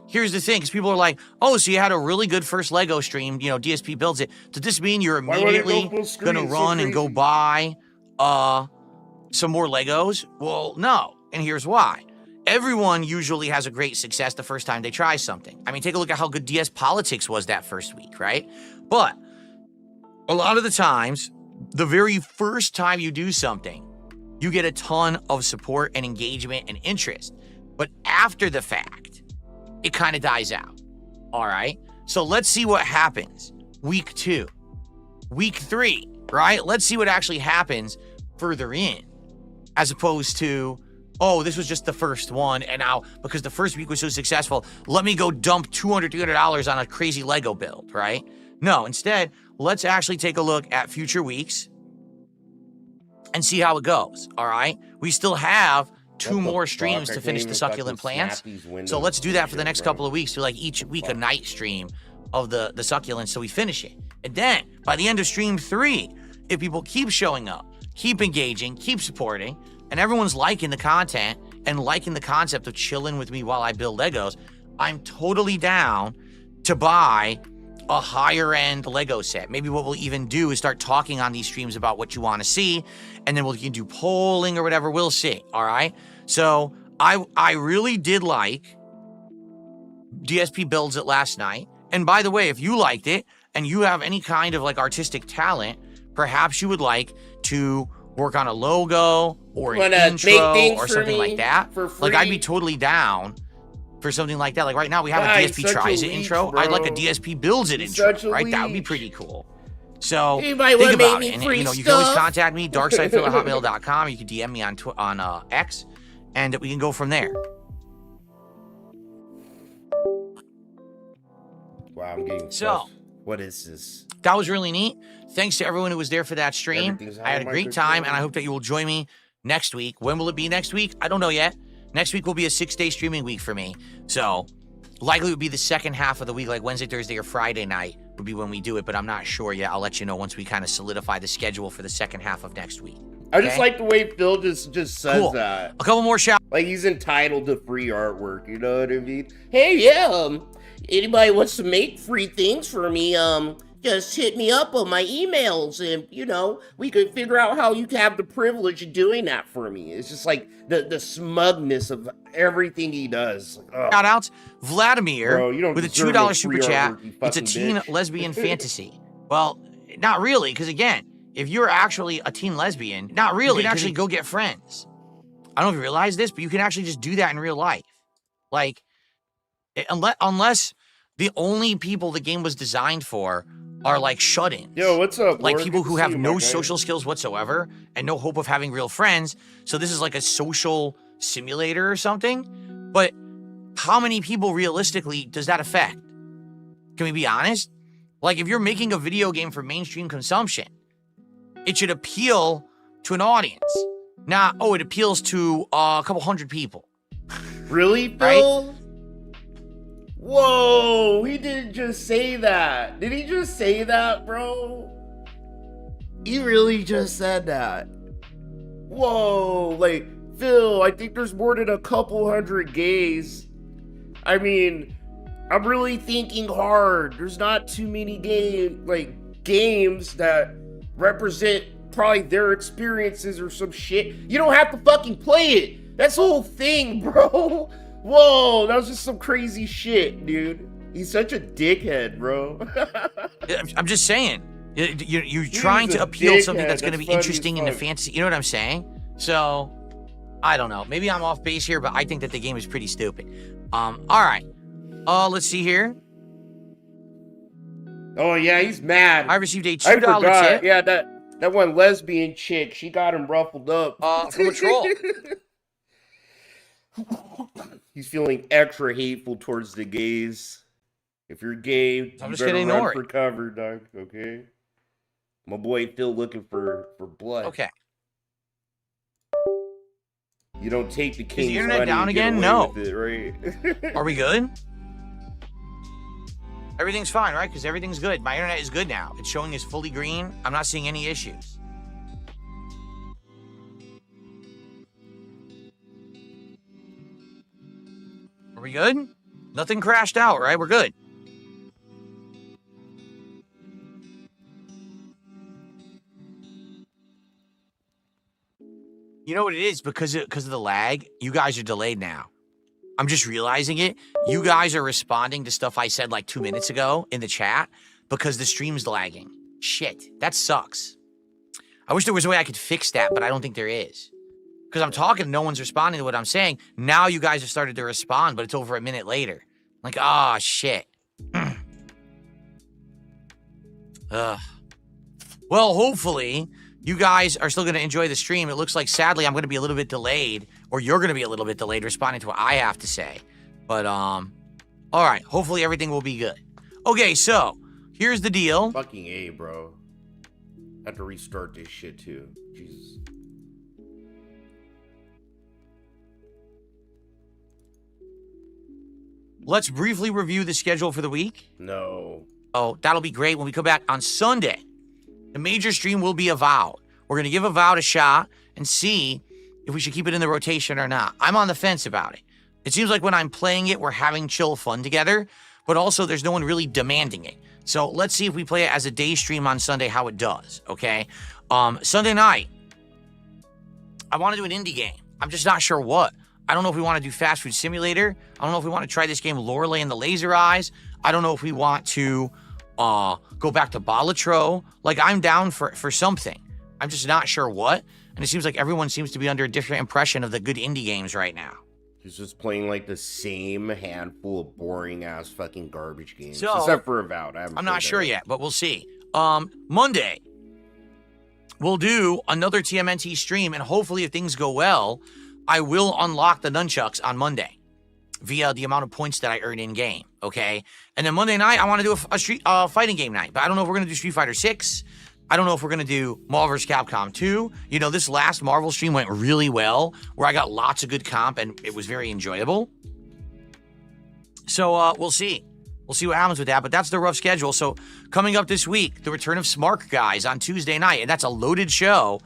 here's the thing, because people are like, oh, so you had a really good first Lego stream, you know, DSP builds it. Does this mean you're immediately going to run and go buy some more Legos? Well, no, and here's why. Everyone usually has a great success the first time they try something. I mean, take a look at how good DS Politics was that first week, right? But a lot of the times, the very first time you do something, you get a ton of support and engagement and interest. But after the fact, it kind of dies out. All right? So let's see what happens. Week 2, week 3, right? Let's see what actually happens further in, as opposed to, oh, this was just the first one, and now, because the first week was so successful, let me go dump $200, $300 on a crazy Lego build, right? No, instead, let's actually take a look at future weeks and see how it goes, all right? We still have 2 more streams to finish the succulent plants. So let's do that for the next couple of weeks. So like each week a night stream of the succulents so we finish it. And then by the end of stream 3, if people keep showing up, keep engaging, keep supporting, and everyone's liking the content and liking the concept of chilling with me while I build Legos, I'm totally down to buy a higher end Lego set. Maybe what we'll even do is start talking on these streams about what you want to see, and then we can do polling or whatever. We'll see. All right. So I really did like DSP builds it last night. And by the way, if you liked it and you have any kind of like artistic talent, perhaps you would like to work on a logo or an intro or something like that. Like I'd be totally down for something like that. Like right now we have a DSP tries it intro. Bro. I'd like a DSP builds it intro, right? That would be pretty cool. So think about it. And you know, you can always contact me, darksidefil@hotmail.com. You can DM me on X, and we can go from there. Wow, I'm getting so. What is this? That was really neat. Thanks to everyone who was there for that stream. I had a great time, and I hope that you will join me next week. When will it be next week? I don't know yet. Next week will be a 6-day streaming week for me. So likely it would be the second half of the week, like Wednesday, Thursday, or Friday night would be when we do it, but I'm not sure yet. I'll let you know once we kind of solidify the schedule for the second half of next week. Okay? I just like the way Phil just says that. A couple more shout. Like he's entitled to free artwork, you know what I mean? Hey, yeah, anybody wants to make free things for me, just hit me up on my emails and, you know, we could figure out how you can have the privilege of doing that for me. It's just like the smugness of everything he does. Shout outs, Vladimir, bro, with a $2 super chat. It's a teen lesbian fantasy. Well, not really, because again, if you're actually a teen lesbian, not really, you can actually go get friends. I don't know if you realize this, but you can actually just do that in real life. Like, unless the only people the game was designed for are like shut-ins. Yo, what's up, like Lord? people who have no social skills whatsoever and no hope of having real friends. So this is like a social simulator or something. But how many people realistically does that affect? Can we be honest? Like if you're making a video game for mainstream consumption, it should appeal to an audience. Not, oh, it appeals to a couple hundred people. Really, Phil? Right? Whoa, he didn't just say that. Did he just say that, bro? He really just said that. Whoa, like, Phil, I think there's more than a couple hundred gays. I mean, I'm really thinking hard. There's not too many games that represent probably their experiences or some shit. You don't have to fucking play it. That's the whole thing, bro. Whoa, that was just some crazy shit, dude. He's such a dickhead, bro. I'm just saying. You're trying to appeal something that's going to be interesting in the fantasy. You know what I'm saying? So, I don't know. Maybe I'm off base here, but I think that the game is pretty stupid. All right. Let's see here. Oh yeah, he's mad. I received a I $2 forgot. tip. Yeah, that one lesbian chick, she got him ruffled up. From a troll. He's feeling extra hateful towards the gays. If you're gay, I'm you just better gonna run ignore for it. cover, dog. Okay. My boy Phil looking for blood. Okay. You don't take the king's internet money down and get again? away No. with it, right? Are we good? Everything's fine, right? Because everything's good. My internet is good now. It's showing as fully green. I'm not seeing any issues. Are we good? Nothing crashed out, right? We're good. You know what it is? Because of the lag, you guys are delayed now. I'm just realizing it. You guys are responding to stuff I said like 2 minutes ago in the chat because the stream's lagging. Shit, that sucks. I wish there was a way I could fix that, but I don't think there is. Because I'm talking, no one's responding to what I'm saying. Now you guys have started to respond, but it's over a minute later. Like, ah, shit. Ugh. Well, hopefully, you guys are still going to enjoy the stream. It looks like, sadly, I'm going to be a little bit delayed, or you're going to be a little bit delayed responding to what I have to say. But, all right. Hopefully, everything will be good. Okay, so, here's the deal. Fucking A, bro. I have to restart this shit, too. Jesus. Let's briefly review the schedule for the week. No. Oh, that'll be great when we come back on Sunday. The major stream will be Avowed. We're going to give Avowed a shot and see if we should keep it in the rotation or not. I'm on the fence about it. It seems like when I'm playing it, we're having chill fun together, but also there's no one really demanding it. So let's see if we play it as a day stream on Sunday, how it does, okay? Sunday night, I want to do an indie game. I'm just not sure what. I don't know if we want to do Fast Food Simulator. I don't know if we want to try this game Lorelei and the Laser Eyes. I don't know if we want to go back to Balatro. Like, I'm down for something. I'm just not sure what. And it seems like everyone seems to be under a different impression of the good indie games right now. He's just playing like the same handful of boring ass fucking garbage games. So, except for Avowed. I'm not sure yet, but we'll see. Monday, we'll do another TMNT stream, and hopefully if things go well, I will unlock the nunchucks on Monday via the amount of points that I earn in game, okay? And then Monday night, I want to do a street fighting game night, but I don't know if we're going to do Street Fighter 6. I don't know if we're going to do Marvel vs. Capcom 2. You know, this last Marvel stream went really well, where I got lots of good comp, and it was very enjoyable. So, we'll see. We'll see what happens with that, but that's the rough schedule. So, coming up this week, the return of Smark Guys on Tuesday night, and that's a loaded show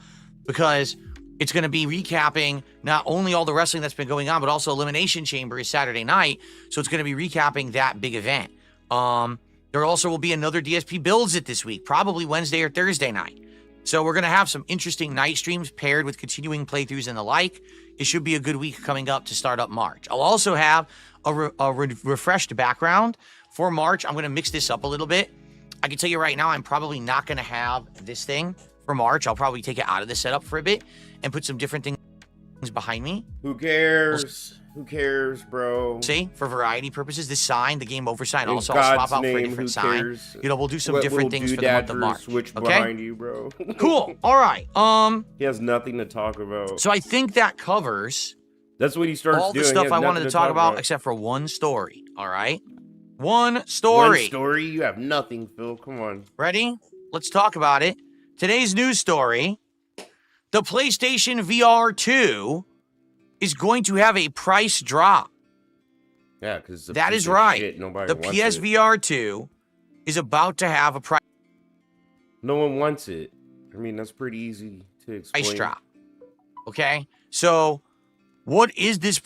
because it's going to be recapping not only all the wrestling that's been going on, but also Elimination Chamber is Saturday night. So it's going to be recapping that big event. There also will be another DSP Builds It this week, probably Wednesday or Thursday night. So we're going to have some interesting night streams paired with continuing playthroughs and the like. It should be a good week coming up to start up March. I'll also have a refreshed background for March. I'm going to mix this up a little bit. I can tell you right now, I'm probably not going to have this thing for March. I'll probably take it out of the setup for a bit and put some different things behind me. Who cares? Who cares, bro? See, for variety purposes, this sign, the game over sign, In also I'll swap God's out for a name, different who sign. cares? You know, we'll do some Let different little things for the month of doodadger March. switch Okay? behind you, bro. Cool. All right. He has nothing to talk about. So I think that covers That's what he starts all the doing. He stuff has I wanted nothing to talk about, except for one story. All right? One story. One story? You have nothing, Phil. Come on. Ready? Let's talk about it. Today's news story. The PlayStation VR 2 is going to have a price drop. Yeah, because that is right. Shit, The wants it. PSVR 2 is about to have a price No one wants it. I mean, that's pretty easy to explain. drop. Okay? So, what is this?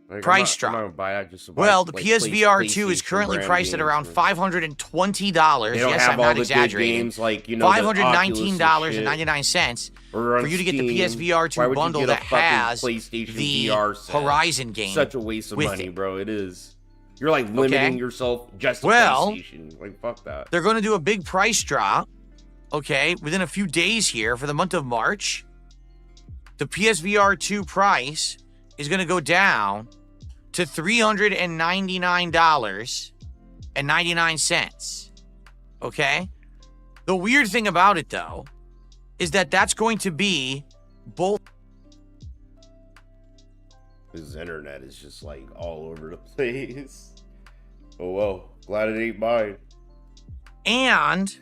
Like, price I'm drop. not gonna buy that just to buy, Well, the like, PSVR 2 is PlayStation currently brand priced at games, around man. $520. They don't Yes, have I'm all not the good exaggerating. games like, you know, the Oculus and shit. $519.99 Or on for you to get the Steam. PSVR Why 2 would you bundle get a that fucking has PlayStation the VR set? Horizon game. Such a waste of with money, it. bro. It is. You're like limiting Okay. yourself just to Well, PlayStation. Like, fuck that. They're going to do a big price drop, okay, within a few days here for the month of March. The PSVR 2 price is going to go down to $399.99. Okay? The weird thing about it, though, is that that's going to be both. His internet is just like all over the place. Oh well, glad it ain't mine. And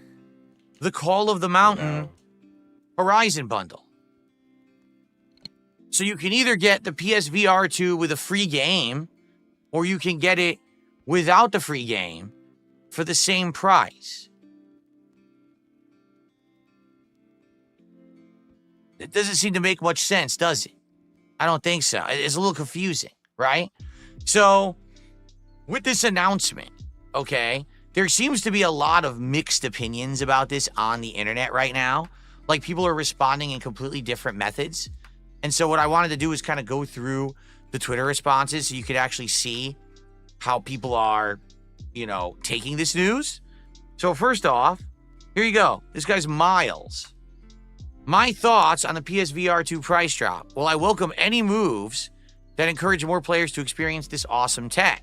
the Call of the Mountain Horizon bundle. So you can either get the PSVR 2 with a free game, or you can get it without the free game for the same price. It doesn't seem to make much sense, does it? I don't think so. It's a little confusing, right? So, with this announcement, okay, there seems to be a lot of mixed opinions about this on the internet right now. Like, people are responding in completely different methods. And so what I wanted to do is kind of go through the Twitter responses so you could actually see how people are, you know, taking this news. So first off, here you go. This guy's Miles. My thoughts on the PSVR 2 price drop. Well, I welcome any moves that encourage more players to experience this awesome tech.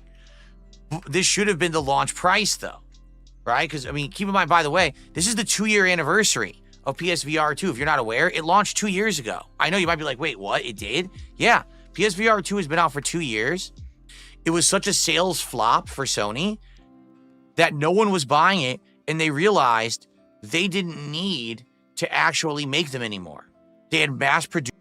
This should have been the launch price, though, right? Because, I mean, keep in mind, by the way, this is the 2-year anniversary of PSVR 2. If you're not aware, it launched 2 years ago. I know you might be like, wait, what? It did? Yeah. PSVR 2 has been out for 2 years. It was such a sales flop for Sony that no one was buying it, and they realized they didn't need to actually make them anymore. They had mass produced.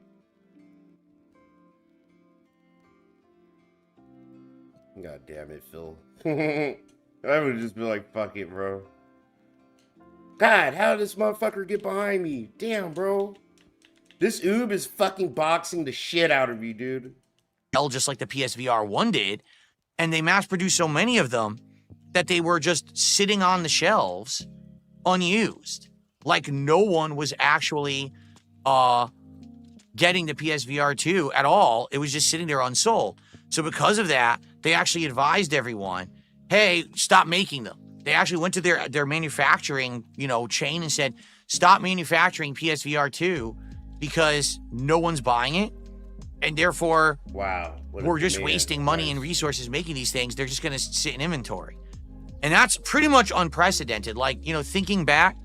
God damn it, Phil. I would just be like, fuck it, bro. God, how did this motherfucker get behind me? Damn, bro. This oob is fucking boxing the shit out of me, dude. Just like the PSVR 1 did, and they mass produced so many of them that they were just sitting on the shelves unused. Like no one was actually getting the PSVR 2 at all. It was just sitting there unsold. So because of that, they actually advised everyone, hey, stop making them. They actually went to their manufacturing, you know, chain and said, stop manufacturing PSVR 2 because no one's buying it. And therefore, wow, we're just wasting money and resources making these things. They're just going to sit in inventory. And that's pretty much unprecedented. Like, you know, thinking back,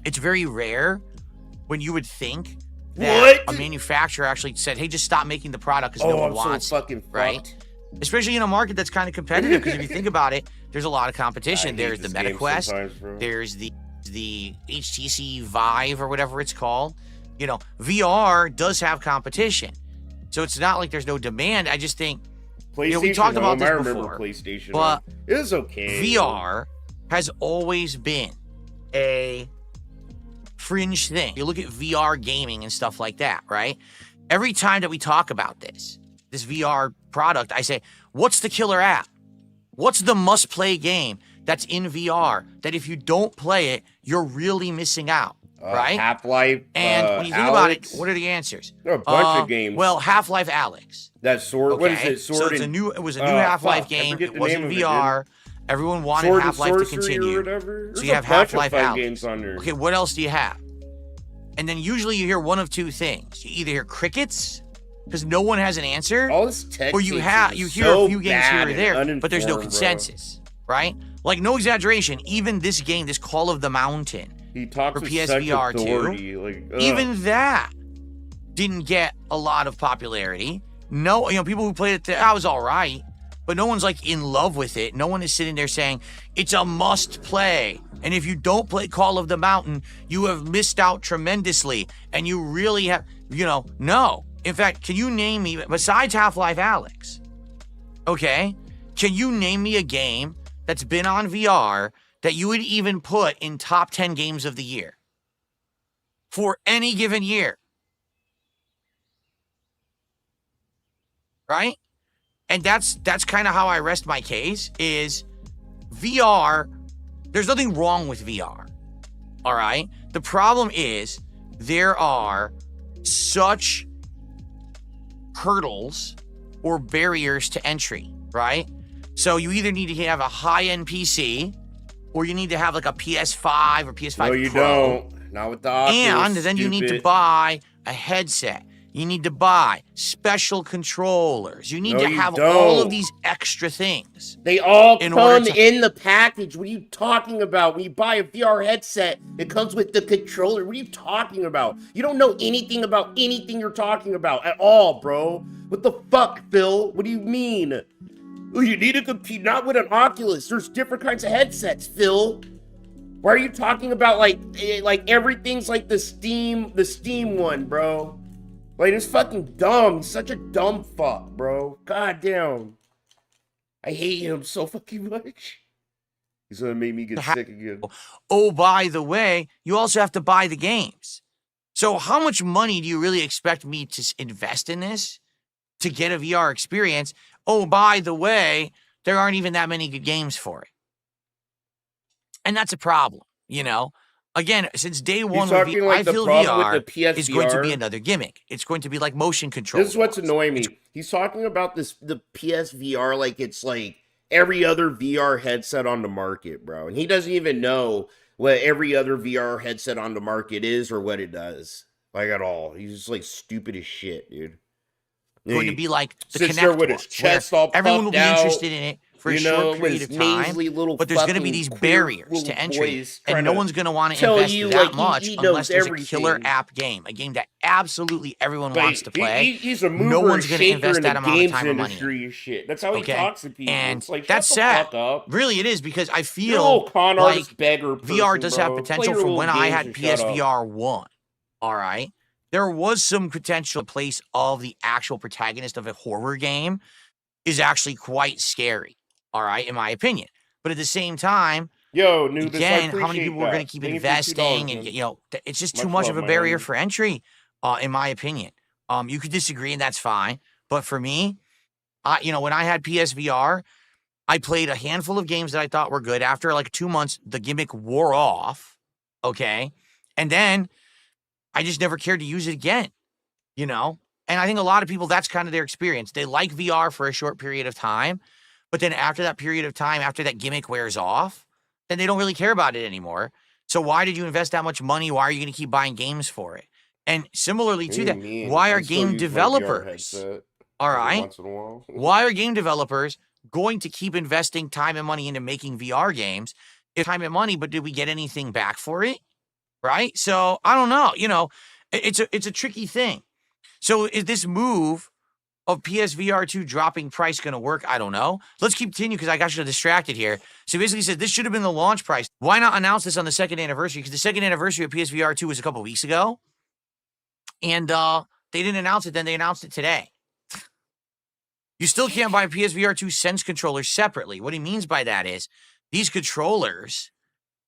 it's very rare when you would think that a manufacturer actually said, hey, just stop making the product because no one wants it, right? Especially in a market that's kind of competitive, because if you think about it, there's a lot of competition. There's the MetaQuest, there's the HTC Vive or whatever it's called. You know, VR does have competition. So it's not like there's no demand. I just think, you know, we talked about this before, PlayStation but it is okay. VR has always been a fringe thing. You look at VR gaming and stuff like that, right? Every time that we talk about this VR product, I say, what's the killer app? What's the must-play game that's in VR that if you don't play it, you're really missing out, right? Half-Life, and when you think about it, what are the answers? There are a bunch of games. Well, Half-Life Alyx. That sword, okay? What is it? Sword so it's it was a new Half-Life game. It wasn't VR. Everyone wanted Half-Life to continue. So you have Half-Life Alyx. Okay, what else do you have? And then usually you hear one of two things. You either hear crickets, because no one has an answer, all this tech or you hear a few games here or there, but there's no consensus, right? Like, no exaggeration, even this game, this Call of the Mountain, he talks for PSVR 2, like, even that didn't get a lot of popularity. No, you know, people who played it, that was all right, but no one's like in love with it. No one is sitting there saying, it's a must play. And if you don't play Call of the Mountain, you have missed out tremendously. And you really have, you know, no. In fact, can you name me, besides Half-Life Alyx, okay, can you name me a game that's been on VR that you would even put in top 10 games of the year? For any given year. Right? And that's kind of how I rest my case is VR, there's nothing wrong with VR. All right? The problem is there are such hurdles or barriers to entry, right? So you either need to have a high-end PC or you need to have like a PS5 or PS5 No, you Pro. don't. Not with the Oculus, And then you need to stupid. buy a headset. You need to buy special controllers. You need No, to you have all of don't. these extra things. They all In order come to- in the package. What are you talking about? When you buy a VR headset, it comes with the controller. What are you talking about? You don't know anything about anything you're talking about at all, bro. What the fuck, Phil? What do you mean? Oh, you need to compete, not with an Oculus. There's different kinds of headsets, Phil. Why are you talking about like everything's like the Steam one, bro? Like, it's fucking dumb. He's such a dumb fuck, bro. God damn. I hate him so fucking much. He's gonna make me get sick again. Oh, by the way, you also have to buy the games. So how much money do you really expect me to invest in this to get a VR experience? Oh, by the way, there aren't even that many good games for it. And that's a problem, you know? Again, since day one, talking VR, like I the feel problem VR with the PSVR. is going to be another gimmick. It's going to be like motion control. This is what's annoying me. He's talking about the PSVR like it's like every other VR headset on the market, bro. And he doesn't even know what every other VR headset on the market is or what it does. Like at all. He's just like stupid as shit, dude. Going to be like the sits there Kinect with his ones, chest where all everyone will be puffed out, interested in it for a you know, short with period of his time, nasally little but there's going to be fucking these queer barriers little to entry, voice and trying no to one's going to want to tell invest you, that like, much he knows unless there's a killer everything. app game, a game that absolutely everyone Like, wants to play. he's a mover No and one's going to shaker invest in that the amount of games time and money. industry and shit. That's how he Okay? talks to people. And It's like, that's shut sad. the fuck up. Really, it is, because I You're a feel little con like artist beggar person, VR does have bro. Play potential your from little when I games had and shut up. PSVR 1. All right? There was some potential in place of the actual protagonist of a horror game is actually quite scary, all right, in my opinion. But at the same time, Yo, Nubis, I again, how many appreciate people are going to keep Thank you for $2, investing, and man. it's just Much too much love, of a my barrier homie. for entry, in my opinion. You could disagree, and that's fine. But for me, when I had PSVR, I played a handful of games that I thought were good. After like 2 months, the gimmick wore off, okay, and then I just never cared to use it again, you know? And I think a lot of people, that's kind of their experience. They like VR for a short period of time, but then after that period of time, after that gimmick wears off, then they don't really care about it anymore. So why did you invest that much money? Why are you going to keep buying games for it? And similarly to that, why are game developers, all right? Once in a while. Why are game developers going to keep investing time and money into making VR games? If time and money, but did we get anything back for it? Right? So I don't know. It's a tricky thing. So is this move of PSVR 2 dropping price going to work? I don't know. Let's continue because I got you distracted here. So basically said this should have been the launch price. Why not announce this on the second anniversary? Because the second anniversary of PSVR 2 was a couple weeks ago. And they didn't announce it then. They announced it today. You still can't buy PSVR 2 Sense controllers separately. What he means by that is these controllers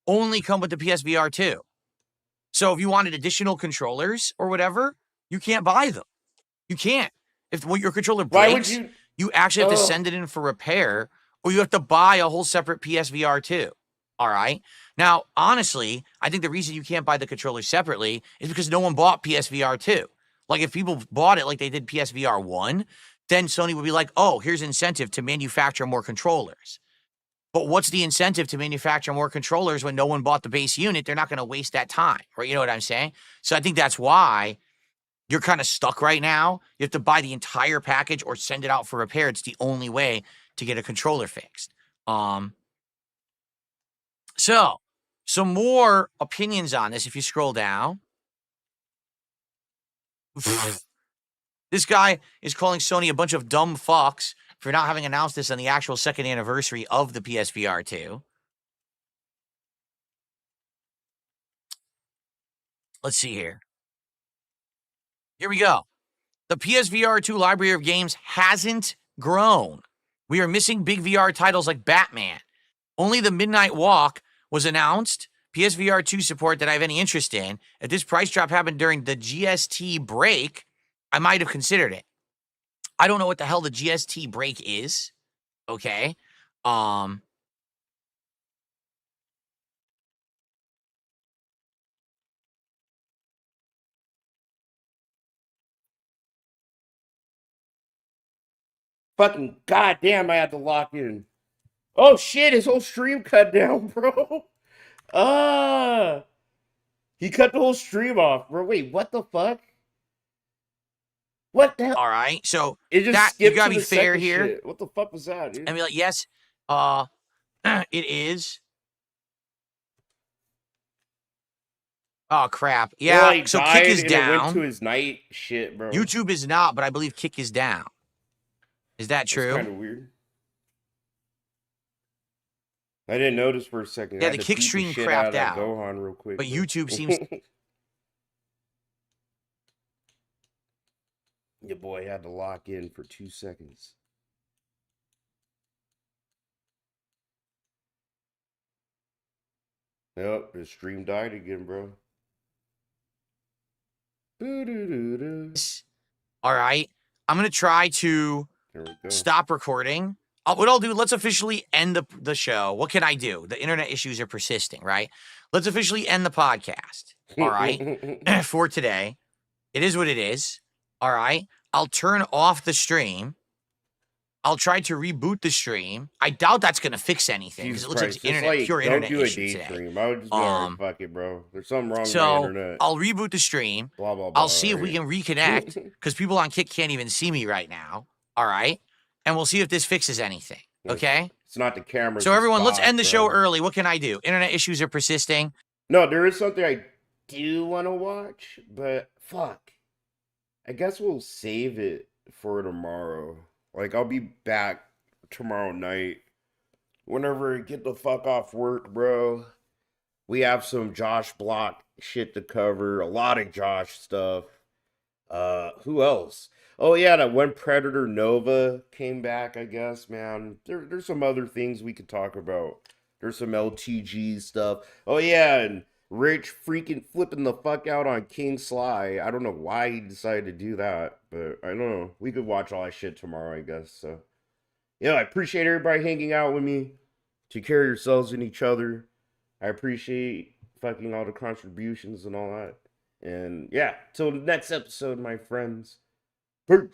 only come with the PSVR 2. So if you wanted additional controllers or whatever, you can't buy them. You can't. If your controller breaks, Why would you actually have to send it in for repair, or you have to buy a whole separate PSVR 2. All right? Now, honestly, I think the reason you can't buy the controllers separately is because no one bought PSVR 2. Like, if people bought it like they did PSVR 1, then Sony would be like, oh, here's incentive to manufacture more controllers. But what's the incentive to manufacture more controllers when no one bought the base unit? They're not going to waste that time, right? You know what I'm saying? So I think that's why you're kind of stuck right now. You have to buy the entire package or send it out for repair. It's the only way to get a controller fixed. So some more opinions on this if you scroll down. This guy is calling Sony a bunch of dumb fucks for not having announced this on the actual second anniversary of the PSVR 2. Let's see here. Here we go. The PSVR 2 library of games hasn't grown. We are missing big VR titles like Batman. Only the Midnight Walk was announced. PSVR 2 support that I have any interest in. If this price drop happened during the GST break, I might have considered it. I don't know what the hell the GST break is. Okay. Fucking goddamn, I had to lock in. Oh shit, his whole stream cut down, bro. He cut the whole stream off, bro. Wait, what the fuck? What the hell? All right. So It just that you skipped gotta to be the fair second here shit. What the fuck was that, dude? and be like, yes, it is. Oh crap. It Yeah. like So Kick died is and it went to down. his night shit, bro. YouTube is not, but I believe Kick is down. Is that That's true? kind of weird. I didn't notice for a second. Yeah, I the had to kick beat the stream shit crapped of that out. Gohan real quick. But bro. YouTube seems Your boy had to lock in for 2 seconds. Yep, his stream died again, bro. Boo-doo-doo-doo. all right. I'm gonna try to There we go. stop recording. What I'll do, let's officially end the show. What can I do? The internet issues are persisting, right? Let's officially end the podcast. All right. For today. It is what it is. All right. I'll turn off the stream. I'll try to reboot the stream. I doubt that's gonna fix anything because Jesus it looks like Christ. it's It's like, pure don't internet do a issue day today. stream. I would just be alright, fuck it, bro. There's something wrong with my So internet. I'll reboot the stream. Blah, blah, blah. I'll see if we can reconnect because people on Kick can't even see me right now. All right. And we'll see if this fixes anything. Okay. It's not the camera. So everyone, let's end the show early. What can I do? Internet issues are persisting. No, there is something I do want to watch, but fuck. I guess we'll save it for tomorrow. Like, I'll be back tomorrow night. Whenever I get the fuck off work, bro. We have some Josh Block shit to cover. A lot of Josh stuff. Who else? Oh yeah, that one Predator Nova came back, I guess, man. There's some other things we could talk about. There's some LTG stuff. Oh yeah, and Rich freaking flipping the fuck out on King Sly. I don't know why he decided to do that, but I don't know. We could watch all that shit tomorrow, I guess. So yeah, I appreciate everybody hanging out with me. Take care of yourselves and each other. I appreciate fucking all the contributions and all that. And yeah, till the next episode, my friends. Peace.